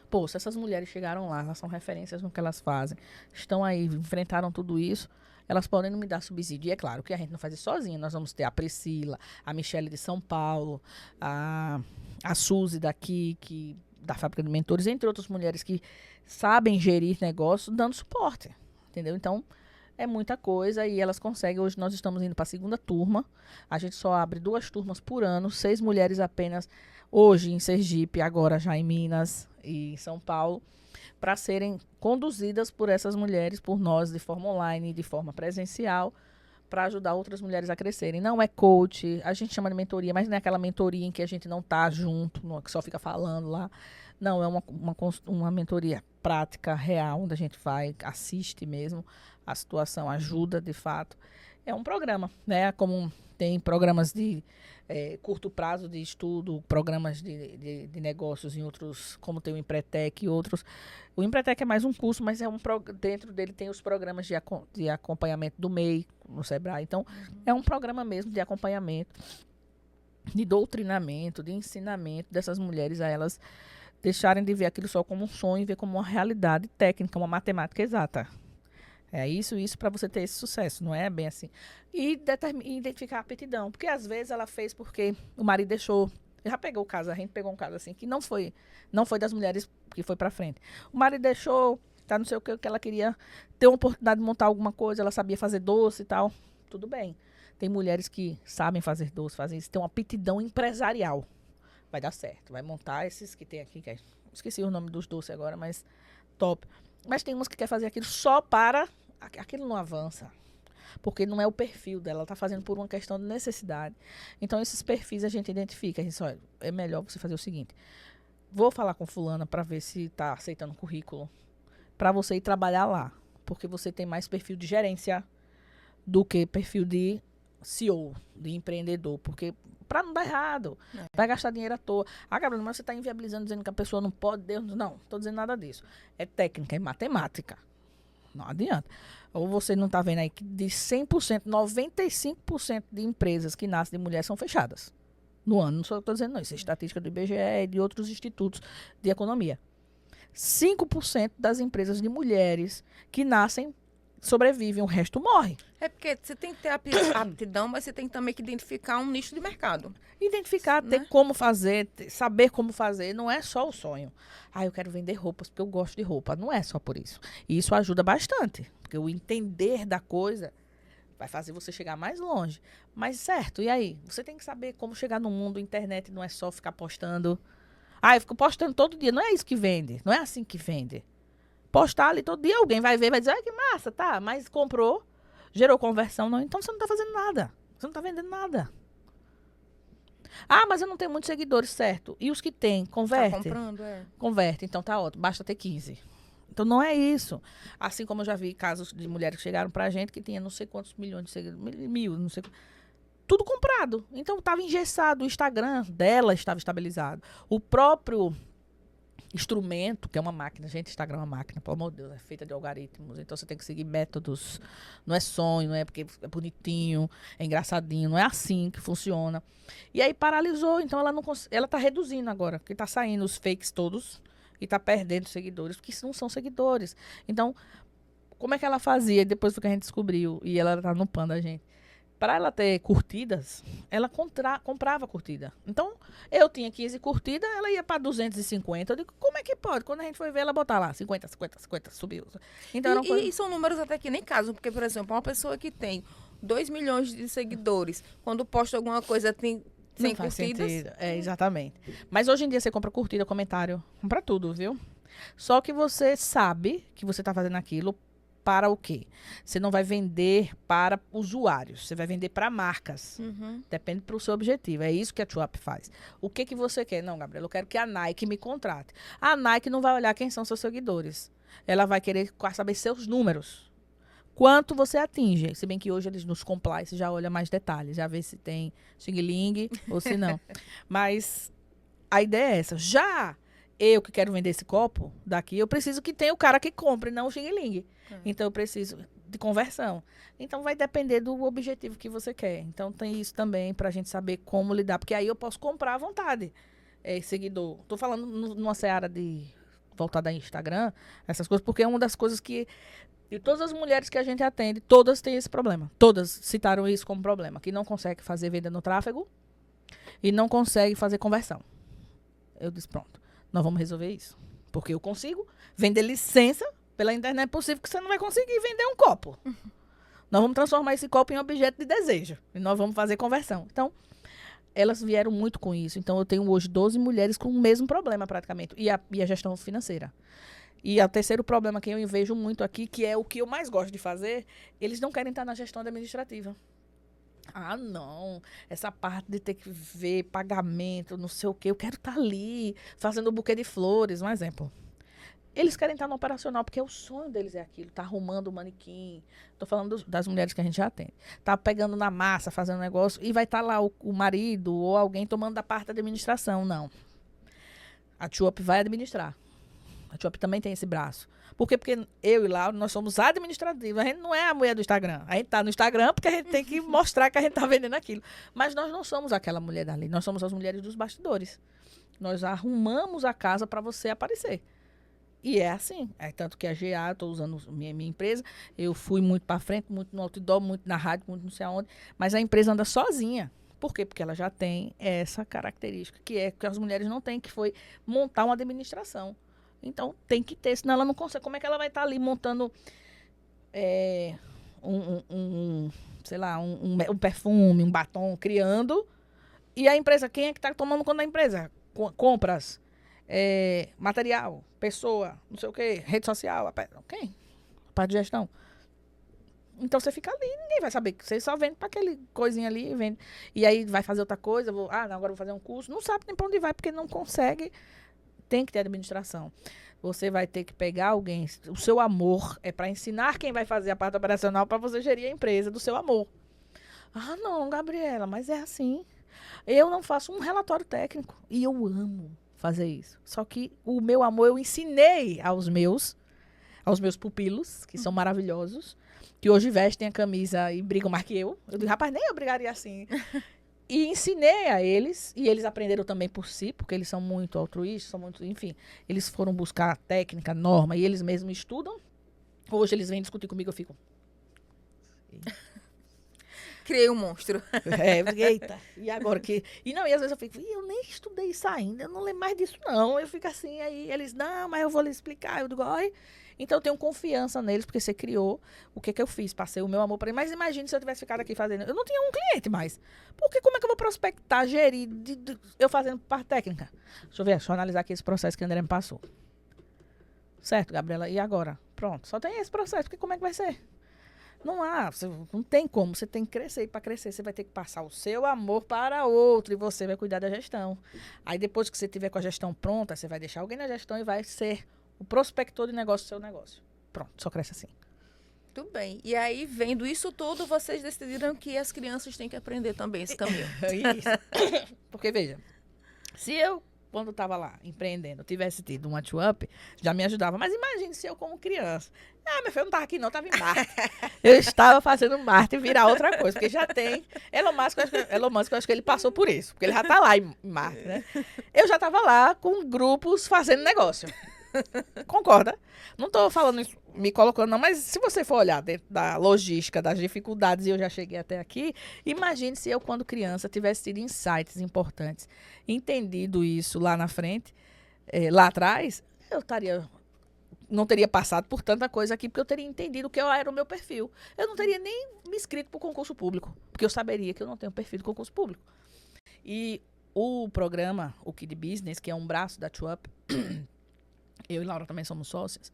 B: pô, se essas mulheres chegaram lá, elas são referências no que elas fazem, estão aí, enfrentaram tudo isso, elas podem não me dar subsídio. E é claro que a gente não faz isso sozinha. Nós vamos ter a Priscila, a Michele de São Paulo, a Suzy daqui, da Fábrica de Mentores, entre outras mulheres que sabem gerir negócio, dando suporte. Entendeu? Então, é muita coisa e elas conseguem. Hoje nós estamos indo para a segunda turma. A gente só abre 2 turmas por ano, 6 mulheres apenas hoje em Sergipe, agora já em Minas e em São Paulo, para serem conduzidas por essas mulheres, por nós, de forma online, de forma presencial, para ajudar outras mulheres a crescerem. Não é coach, a gente chama de mentoria, mas não é aquela mentoria em que a gente não está junto, que só fica falando lá. Não, é uma mentoria prática, real, onde a gente vai, assiste mesmo a situação, ajuda de fato. É um programa, né? Como tem programas de curto prazo de estudo, programas de negócios em outros, como tem o Empretec e outros. O Empretec é mais um curso, mas dentro dele tem os programas de acompanhamento do MEI, no Sebrae. Então, é um programa mesmo de acompanhamento, de doutrinamento, de ensinamento dessas mulheres a elas deixarem de ver aquilo só como um sonho e ver como uma realidade técnica, uma matemática exata. É isso para você ter esse sucesso, não é bem assim. E identificar a aptidão, porque às vezes ela fez porque o marido deixou. Já pegou o caso, a gente pegou um caso assim, que não foi das mulheres que foi pra frente. O marido deixou, tá, não sei o que ela queria ter uma oportunidade de montar alguma coisa, ela sabia fazer doce e tal. Tudo bem. Tem mulheres que sabem fazer doce, fazem isso, tem uma aptidão empresarial. Vai dar certo, vai montar esses que tem aqui, esqueci o nome dos doces agora, mas top. Mas tem umas que quer fazer aquilo só para... Aquilo não avança. Porque não é o perfil dela. Ela está fazendo por uma questão de necessidade. Então, esses perfis a gente identifica. A gente diz, olha, é melhor você fazer o seguinte. Vou falar com fulana para ver se está aceitando o currículo. Para você ir trabalhar lá. Porque você tem mais perfil de gerência do que perfil de CEO, de empreendedor. Porque para não dar errado, vai gastar dinheiro à toa. Ah, Gabriela, mas você está inviabilizando, dizendo que a pessoa não pode, Deus, não estou dizendo nada disso. É técnica, é matemática. Não adianta. Ou você não está vendo aí que de 100%, 95% de empresas que nascem de mulheres são fechadas. No ano, não sou eu que estou dizendo não, isso é estatística do IBGE e de outros institutos de economia. 5% das empresas de mulheres que nascem sobrevivem, o resto morre.
A: É porque você tem que ter aptidão, mas você tem também que identificar um nicho de mercado.
B: Identificar, ter como fazer, saber como fazer, não é só o sonho. Ah, eu quero vender roupas porque eu gosto de roupa. Não é só por isso. E isso ajuda bastante, porque o entender da coisa vai fazer você chegar mais longe. Mas certo, e aí? Você tem que saber como chegar no mundo, internet não é só ficar postando. Ah, eu fico postando todo dia. Não é isso que vende, não é assim que vende. Postar ali todo dia, alguém vai ver, vai dizer, ai que massa, tá, mas comprou, gerou conversão, não, então você não tá fazendo nada, você não tá vendendo nada. Ah, mas eu não tenho muitos seguidores, certo, e os que tem, converte?
A: Tá comprando,
B: Converte, então tá ótimo, basta ter 15. Então não é isso. Assim como eu já vi casos de mulheres que chegaram pra gente que tinha não sei quantos milhões de seguidores, 1.000, não sei, tudo comprado, então estava engessado, o Instagram dela estava estabilizado, o próprio instrumento, que é uma máquina, gente, Instagram é uma máquina, pelo amor de Deus, é feita de algoritmos, então você tem que seguir métodos, não é sonho, não é porque é bonitinho, é engraçadinho, não é assim que funciona. E aí paralisou, então ela tá reduzindo agora, porque tá saindo os fakes todos e tá perdendo seguidores, porque isso não são seguidores. Então, como é que ela fazia? Depois foi que a gente descobriu, e ela tá no PAN da gente. Para ela ter curtidas, ela comprava curtida. Então, eu tinha 15 curtidas, ela ia para 250. Eu digo, como é que pode? Quando a gente foi ver, ela botar lá 50, 50, 50, subiu. Então,
A: e são números até que nem casam, porque, por exemplo, uma pessoa que tem 2 milhões de seguidores, quando posta alguma coisa, tem 100 curtidas.
B: Sentido. É, exatamente. Mas hoje em dia você compra curtida, comentário, compra tudo, viu? Só que você sabe que você está fazendo aquilo para o quê? Você não vai vender para usuários, você vai vender para marcas. Depende do seu objetivo. É isso que a TrueUp faz. O que você quer? Não, Gabriela, eu quero que a Nike me contrate. A Nike não vai olhar quem são seus seguidores. Ela vai querer saber seus números. Quanto você atinge. Se bem que hoje eles nos compliance já olham mais detalhes, já vê se tem xing-ling ou se não. Mas a ideia é essa. Já eu que quero vender esse copo daqui, eu preciso que tenha o cara que compre, não o xing-ling. Então, eu preciso de conversão. Então, vai depender do objetivo que você quer. Então, tem isso também para a gente saber como lidar. Porque aí eu posso comprar à vontade, seguidor. Estou falando numa seara voltada a Instagram, essas coisas, porque é uma das coisas que... E todas as mulheres que a gente atende, todas têm esse problema. Todas citaram isso como problema. Que não consegue fazer venda no tráfego e não consegue fazer conversão. Eu disse, pronto, nós vamos resolver isso. Porque eu consigo vender licença pela internet. É possível que você não vai conseguir vender um copo. Nós vamos transformar esse copo em objeto de desejo. E nós vamos fazer conversão. Então, elas vieram muito com isso. Então, eu tenho hoje 12 mulheres com o mesmo problema, praticamente. E a gestão financeira. E o terceiro problema que eu vejo muito aqui, que é o que eu mais gosto de fazer, eles não querem estar na gestão administrativa. Ah, não, essa parte de ter que ver pagamento, não sei o quê, eu quero estar ali, fazendo um buquê de flores, um exemplo. Eles querem estar no operacional, porque o sonho deles é aquilo, tá arrumando o manequim. Estou falando das mulheres que a gente já atende. Tá pegando na massa, fazendo negócio, e vai estar lá o marido ou alguém tomando da parte da administração. Não. A Tchup vai administrar. A Tchup também tem esse braço. Por quê? Porque eu e Laura, nós somos administrativos. A gente não é a mulher do Instagram. A gente tá no Instagram porque a gente tem que mostrar que a gente tá vendendo aquilo. Mas nós não somos aquela mulher dali. Nós somos as mulheres dos bastidores. Nós arrumamos a casa para você aparecer. E é assim. É tanto que a GA, eu tô usando minha empresa, eu fui muito para frente, muito no outdoor, muito na rádio, muito não sei aonde. Mas a empresa anda sozinha. Por quê? Porque ela já tem essa característica, que é que as mulheres não têm, que foi montar uma administração. Então, tem que ter, senão ela não consegue. Como é que ela vai estar ali montando sei lá, um perfume, um batom, criando, e a empresa, quem é que está tomando conta da empresa? Compras, material, pessoa, não sei o quê, rede social, quem? Parte de gestão. Então, você fica ali, ninguém vai saber, você só vende para aquele coisinha ali, vende. E aí, vai fazer outra coisa, não, agora vou fazer um curso, não sabe nem para onde vai, porque não consegue. Tem que ter administração. Você vai ter que pegar alguém. O seu amor é para ensinar quem vai fazer a parte operacional para você gerir a empresa do seu amor. Ah, não, Gabriela, mas é assim. Eu não faço um relatório técnico. E eu amo fazer isso. Só que o meu amor eu ensinei aos meus pupilos, que são maravilhosos, que hoje vestem a camisa e brigam mais que eu. Eu digo, rapaz, nem eu brigaria assim. E ensinei a eles, e eles aprenderam também por si, porque eles são muito altruístas, enfim, eles foram buscar técnica, norma, e eles mesmos estudam. Hoje eles vêm discutir comigo, eu fico...
A: Criei um monstro.
B: Eita, e agora que... E às vezes eu fico, eu nem estudei isso ainda, eu não lembro mais disso não. Eu fico assim, aí eles, não, mas eu vou lhe explicar. Eu digo, olha... Então, eu tenho confiança neles, porque você criou. O que eu fiz? Passei o meu amor para ele. Mas imagine se eu tivesse ficado aqui fazendo... Eu não tinha um cliente mais. Porque como é que eu vou prospectar, gerir, eu fazendo parte técnica? Deixa eu analisar aqui esse processo que a André me passou. Certo, Gabriela? E agora? Pronto, só tem esse processo. Porque como é que vai ser? Não tem como. Você tem que crescer. E para crescer, você vai ter que passar o seu amor para outro. E você vai cuidar da gestão. Aí, depois que você tiver com a gestão pronta, você vai deixar alguém na gestão e vai ser... o prospector de negócio do seu negócio. Pronto, só cresce assim.
A: Tudo bem. E aí, vendo isso tudo, vocês decidiram que as crianças têm que aprender também esse caminho.
B: Isso. Porque, veja, se eu, quando estava lá empreendendo, tivesse tido um Tchup, já me ajudava. Mas imagine se eu, como criança... meu filho não estava aqui não, estava em Marte. Eu estava fazendo Marte virar outra coisa, porque já tem... Elon Musk, eu acho que ele passou por isso, porque ele já está lá em Marte, né? Eu já estava lá com grupos fazendo negócio. Concorda? Não estou falando isso, me colocando não, mas se você for olhar dentro da logística, das dificuldades, e eu já cheguei até aqui, imagine se eu, quando criança, tivesse tido insights importantes, entendido isso lá na frente, lá atrás, não teria passado por tanta coisa aqui, porque eu teria entendido que era o meu perfil. Eu não teria nem me inscrito para o concurso público, porque eu saberia que eu não tenho perfil de concurso público. E o programa, o Kid Business, que é um braço da Tchup, eu e Laura também somos sócias,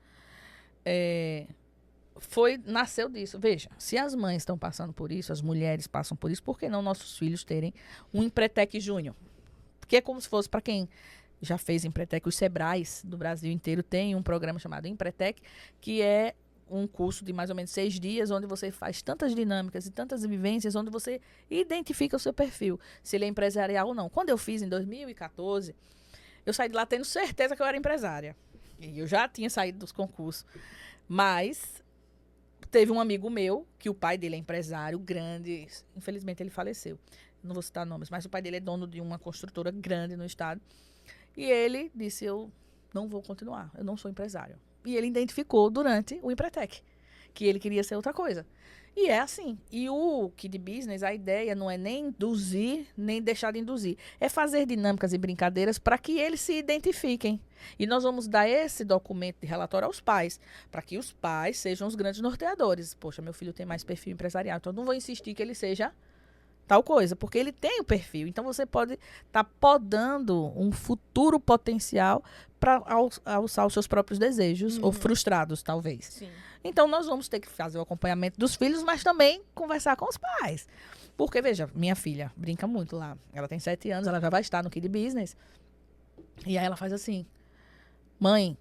B: nasceu disso. Veja, se as mães estão passando por isso, as mulheres passam por isso, por que não nossos filhos terem um Empretec Júnior? Porque é como se fosse, para quem já fez Empretec, os Sebrais do Brasil inteiro tem um programa chamado Empretec, que é um curso de mais ou menos 6 dias, onde você faz tantas dinâmicas e tantas vivências, onde você identifica o seu perfil, se ele é empresarial ou não. Quando eu fiz em 2014... Eu saí de lá tendo certeza que eu era empresária. E eu já tinha saído dos concursos. Mas teve um amigo meu, que o pai dele é empresário grande. Infelizmente, ele faleceu. Não vou citar nomes, mas o pai dele é dono de uma construtora grande no estado. E ele disse, eu não vou continuar, eu não sou empresário. E ele identificou durante o Empretec que ele queria ser outra coisa. E é assim. E o Kid Business, a ideia não é nem induzir, nem deixar de induzir. É fazer dinâmicas e brincadeiras para que eles se identifiquem. E nós vamos dar esse documento de relatório aos pais, para que os pais sejam os grandes norteadores. Poxa, meu filho tem mais perfil empresarial, então eu não vou insistir que ele seja tal coisa, porque ele tem o perfil. Então você pode estar podando um futuro potencial para alçar os seus próprios desejos, ou frustrados, talvez.
A: Sim.
B: Então nós vamos ter que fazer o acompanhamento dos filhos, mas também conversar com os pais. Porque, veja, minha filha brinca muito lá. Ela tem 7 anos, ela já vai estar no Kid Business. E aí ela faz assim, mãe,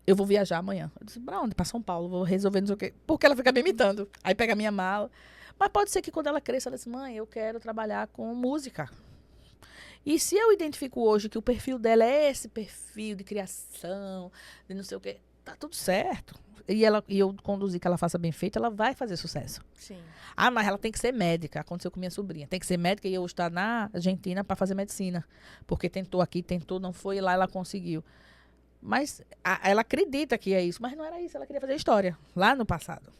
B: eu vou viajar amanhã. Eu disse, pra onde? Pra São Paulo, vou resolver não sei o quê. Porque ela fica me imitando. Aí pega a minha mala. Mas pode ser que quando ela cresça, ela diz, mãe, eu quero trabalhar com música. E se eu identifico hoje que o perfil dela é esse perfil de criação, de não sei o quê, tá tudo certo. E eu conduzir que ela faça bem feito, ela vai fazer sucesso.
A: Sim.
B: Ah, mas ela tem que ser médica. Aconteceu com minha sobrinha. Tem que ser médica e eu estar na Argentina para fazer medicina. Porque tentou aqui, tentou, não foi, e lá ela conseguiu. Mas ela acredita que é isso, mas não era isso. Ela queria fazer história, lá no passado.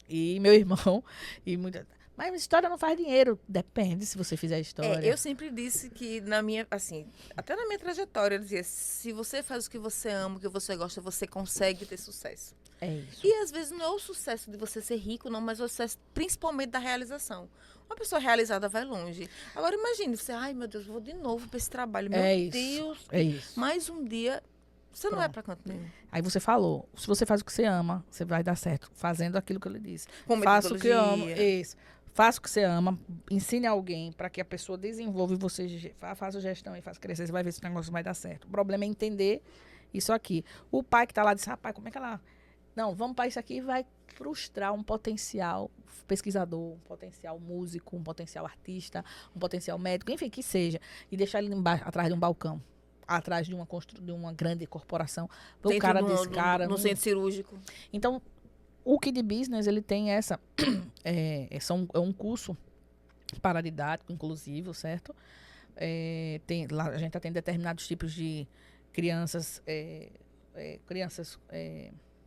B: E meu irmão, e muita... Mas história não faz dinheiro. Depende se você fizer história.
A: Eu sempre disse que na minha, assim, até na minha trajetória, eu dizia, se você faz o que você ama, o que você gosta, você consegue ter sucesso.
B: É isso.
A: E às vezes não é o sucesso de você ser rico, não, mas o sucesso principalmente da realização. Uma pessoa realizada vai longe. Agora imagine, você, ai meu Deus, vou de novo para esse trabalho. Meu Deus,
B: é isso.
A: mais um dia, você não vai para canto nenhum.
B: Aí você falou, se você faz o que você ama, você vai dar certo. Fazendo aquilo que eu lhe disse.
A: Com
B: Faça o que ama.
A: metodologia.
B: Isso. Faça o que você ama, ensine alguém para que a pessoa desenvolva e você faça gestão e faça crescer. Você vai ver se o negócio vai dar certo. O problema é entender isso aqui. O pai que está lá diz, rapaz, como é que ela... Não, vamos para isso aqui e vai frustrar um potencial pesquisador, um potencial músico, um potencial artista, um potencial médico, enfim, que seja. E deixar ele embaixo, atrás de um balcão, atrás de uma grande corporação. O cara desse cara...
A: No centro cirúrgico.
B: Então, o Kid Business, ele tem essa... é um curso paradidático, inclusivo, certo? Lá a gente atende determinados tipos de crianças...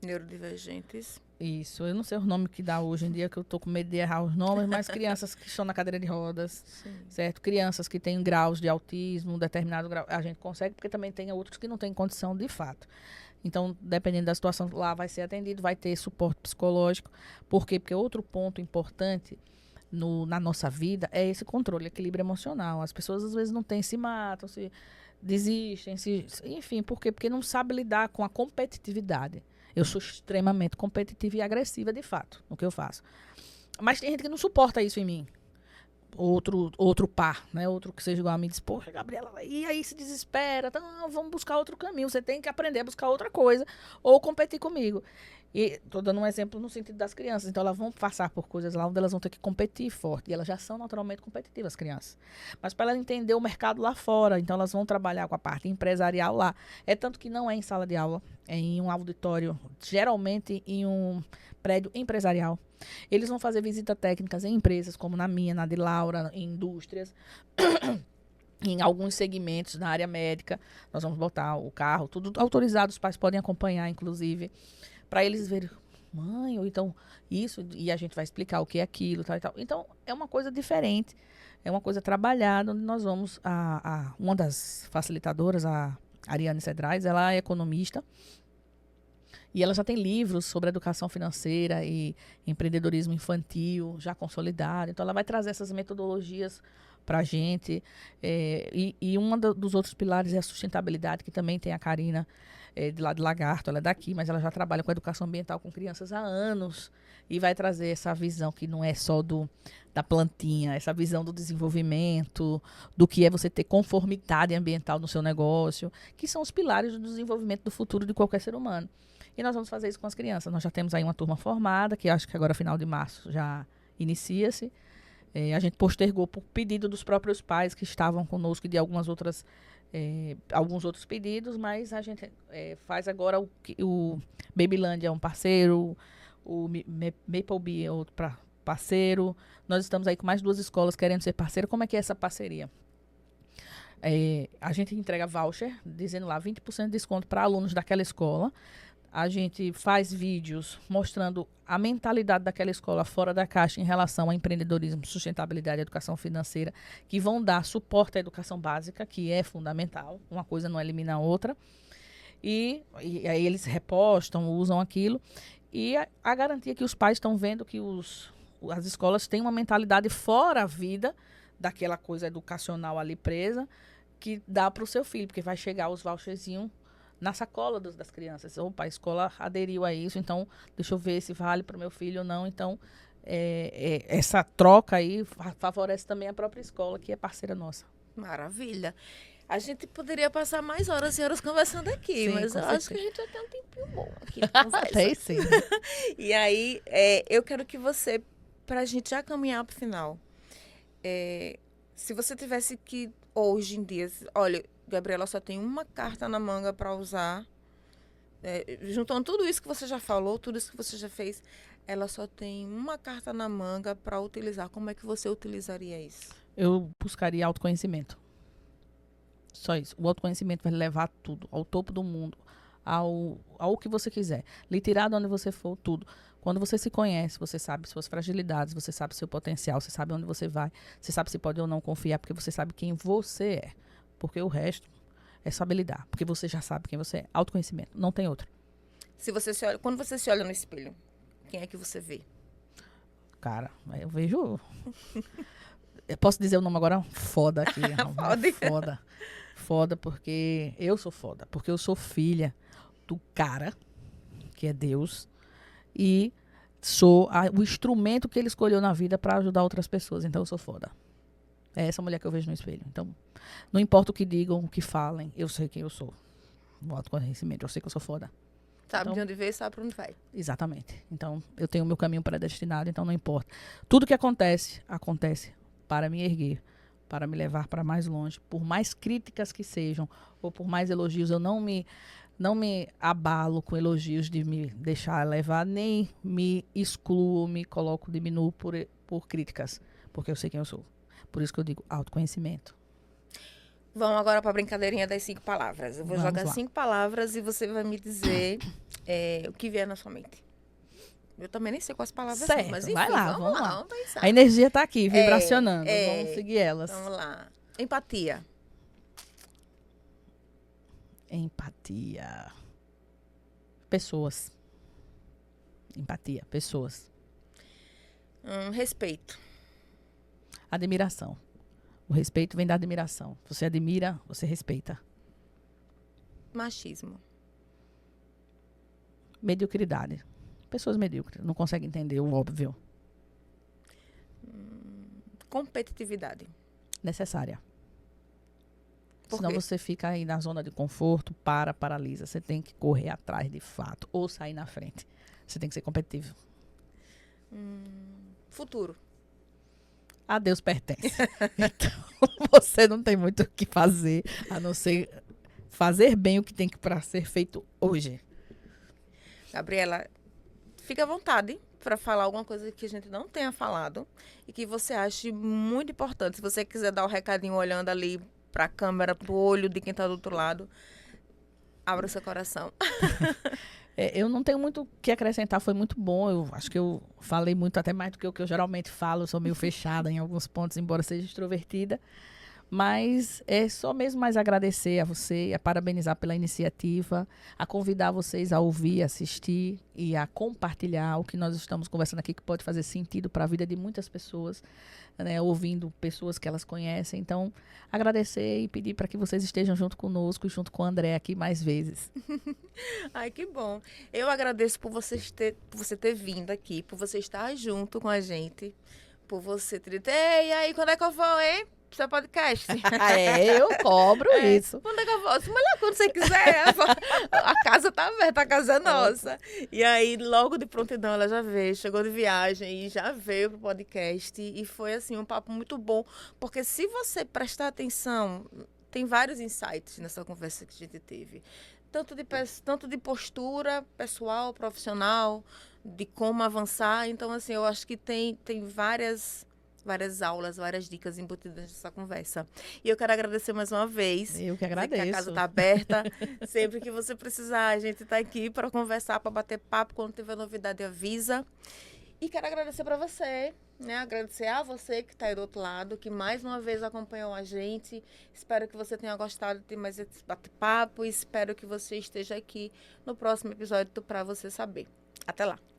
A: Neurodivergentes.
B: Isso, eu não sei o nome que dá hoje em dia, que eu tô com medo de errar os nomes, mas crianças que estão na cadeira de rodas,
A: Sim.
B: certo? Crianças que têm graus de autismo, um determinado grau, a gente consegue, porque também tem outros que não têm condição de fato. Então, dependendo da situação, lá vai ser atendido, vai ter suporte psicológico. Por quê? Porque outro ponto importante na nossa vida é esse controle, equilíbrio emocional. As pessoas, às vezes, não têm, se matam, se desistem, enfim, por quê? Porque não sabem lidar com a competitividade. Eu sou extremamente competitiva e agressiva, de fato, no que eu faço. Mas tem gente que não suporta isso em mim. Outro par, né? Outro que seja igual a mim, diz, poxa, Gabriela, e aí se desespera, então vamos buscar outro caminho, você tem que aprender a buscar outra coisa, ou competir comigo. E estou dando um exemplo no sentido das crianças, então elas vão passar por coisas lá onde elas vão ter que competir forte, e elas já são naturalmente competitivas, as crianças. Mas para elas entender o mercado lá fora, então elas vão trabalhar com a parte empresarial lá. É tanto que não é em sala de aula, é em um auditório, geralmente em um prédio empresarial. Eles vão fazer visitas técnicas em empresas, como na minha, na de Laura, em indústrias, em alguns segmentos na área médica. Nós vamos botar o carro, tudo autorizado, os pais podem acompanhar, inclusive, para eles verem, mãe, ou então isso, e a gente vai explicar o que é aquilo, tal e tal. Então, é uma coisa diferente, é uma coisa trabalhada, onde nós vamos, uma das facilitadoras, a Ariane Cedrais, ela é economista, e ela já tem livros sobre educação financeira e empreendedorismo infantil, já consolidado. Então, ela vai trazer essas metodologias para a gente. E um dos outros pilares é a sustentabilidade, que também tem a Karina de lá de Lagarto. Ela é daqui, mas ela já trabalha com educação ambiental com crianças há anos. E vai trazer essa visão que não é só da plantinha, essa visão do desenvolvimento, do que é você ter conformidade ambiental no seu negócio, que são os pilares do desenvolvimento do futuro de qualquer ser humano. E nós vamos fazer isso com as crianças. Nós já temos aí uma turma formada, que acho que agora, final de março, já inicia-se. A gente postergou por pedido dos próprios pais que estavam conosco e de algumas outras alguns outros pedidos, mas a gente faz agora o Babyland é um parceiro, o Maple Bee é outro parceiro. Nós estamos aí com mais 2 escolas querendo ser parceiro. Como é que é essa parceria? A gente entrega voucher, dizendo lá 20% de desconto para alunos daquela escola. A gente faz vídeos mostrando a mentalidade daquela escola fora da caixa em relação ao empreendedorismo, sustentabilidade e educação financeira, que vão dar suporte à educação básica, que é fundamental. Uma coisa não elimina a outra. E aí eles repostam, usam aquilo. E a garantia que os pais estão vendo que as escolas têm uma mentalidade fora a vida daquela coisa educacional ali presa, que dá para o seu filho, porque vai chegar os voucherzinhos na sacola das crianças. Opa, a escola aderiu a isso, então deixa eu ver se vale para o meu filho ou não. Então, essa troca aí favorece também a própria escola, que é parceira nossa.
A: Maravilha. A gente poderia passar mais horas e horas conversando aqui,
B: Sim,
A: mas eu
B: com
A: acho que a
B: certeza.
A: gente vai ter um tempinho bom aqui de conversa.
B: Tem sim.
A: E aí, eu quero que você, para a gente já caminhar para o final, se você tivesse que, hoje em dia, olha, Gabriela só tem uma carta na manga para usar, juntando tudo isso que você já falou, tudo isso que você já fez, ela só tem uma carta na manga para utilizar. Como é que você utilizaria isso?
B: Eu buscaria autoconhecimento. Só isso. O autoconhecimento vai levar tudo ao topo do mundo, ao que você quiser. Lhe tirar de onde você for, tudo. Quando você se conhece, você sabe suas fragilidades, você sabe seu potencial, você sabe onde você vai, você sabe se pode ou não confiar, porque você sabe quem você é. Porque o resto é saber lidar, porque você já sabe quem você é. Autoconhecimento, não tem outro.
A: Quando você se olha no espelho, quem é que você vê?
B: Cara, eu vejo... Eu posso dizer o nome agora? Foda aqui.
A: Pode.
B: Foda. Foda porque eu sou foda. Porque eu sou filha do cara, que é Deus, e sou o instrumento que ele escolheu na vida para ajudar outras pessoas. Então eu sou foda. É essa mulher que eu vejo no espelho. Então, não importa o que digam, o que falem, eu sei quem eu sou. O autoconhecimento, eu sei que eu sou foda.
A: Sabe
B: Então,
A: de onde veio, sabe para onde vai.
B: Exatamente. Então, eu tenho o meu caminho predestinado, então não importa. Tudo que acontece, acontece para me erguer, para me levar para mais longe. Por mais críticas que sejam, ou por mais elogios, eu não me abalo com elogios de me deixar levar, nem me excluo, me coloco, diminuo por críticas, porque eu sei quem eu sou. Por isso que eu digo autoconhecimento.
A: Vamos agora para a brincadeirinha das 5 palavras. Eu vou
B: Vamos
A: jogar
B: lá.
A: 5 palavras e você vai me dizer o que vier na sua mente. Eu também nem sei quais palavras
B: Certo,
A: são, mas enfim,
B: vai lá,
A: vamos
B: vamos
A: lá,
B: lá.
A: vamos pensar.
B: A energia está aqui, vibracionando.
A: É,
B: Vamos seguir elas.
A: Vamos lá. Empatia.
B: Empatia. Pessoas. Empatia, pessoas.
A: Respeito.
B: Admiração. O respeito vem da admiração. Você admira, você respeita.
A: Machismo.
B: Mediocridade. Pessoas medíocres, não conseguem entender o óbvio.
A: Competitividade.
B: Necessária.
A: Por
B: Senão
A: quê?
B: você fica aí na zona de conforto, paralisa. Você tem que correr atrás de fato, ou sair na frente. Você tem que ser competitivo.
A: Futuro.
B: A Deus pertence. Então, você não tem muito o que fazer, a não ser fazer bem o que tem que para ser feito hoje.
A: Gabriela, fica à vontade para falar alguma coisa que a gente não tenha falado e que você ache muito importante. Se você quiser dar o recadinho olhando ali para a câmera, para o olho de quem está do outro lado, abra o seu coração.
B: Eu não tenho muito o que acrescentar, foi muito bom. Eu acho que eu falei muito, até mais do que o que eu geralmente falo. Eu sou meio fechada em alguns pontos, embora seja extrovertida. Mas é só mesmo mais agradecer a você, a parabenizar pela iniciativa, a convidar vocês a ouvir, assistir e a compartilhar o que nós estamos conversando aqui, que pode fazer sentido para a vida de muitas pessoas, né, ouvindo pessoas que elas conhecem. Então, agradecer e pedir para que vocês estejam junto conosco e junto com o André aqui mais vezes.
A: Ai, que bom. Eu agradeço por você ter vindo aqui, por você estar junto com a gente, por você ter dito, ei, e aí, quando é que eu vou, hein? Seu podcast.
B: Eu cobro isso.
A: Quando é que eu vou? Mulher, quando você quiser. A casa tá aberta, a casa é nossa. E aí, logo de prontidão, ela já veio, chegou de viagem e já veio pro podcast. E foi, assim, um papo muito bom. Porque se você prestar atenção tem vários insights nessa conversa que a gente teve. Tanto de postura pessoal, profissional, de como avançar. Então, assim, eu acho que tem várias aulas, várias dicas embutidas nessa conversa. E eu quero agradecer mais uma vez.
B: Eu que
A: Dizer
B: agradeço.
A: que a casa está aberta. Sempre que você precisar, a gente está aqui para conversar, para bater papo. Quando tiver novidade, avisa. E quero agradecer para você, né? Agradecer a você que está aí do outro lado, que mais uma vez acompanhou a gente. Espero que você tenha gostado de mais esse bate-papo. Espero que você esteja aqui no próximo episódio do Pra Você Saber. Até lá!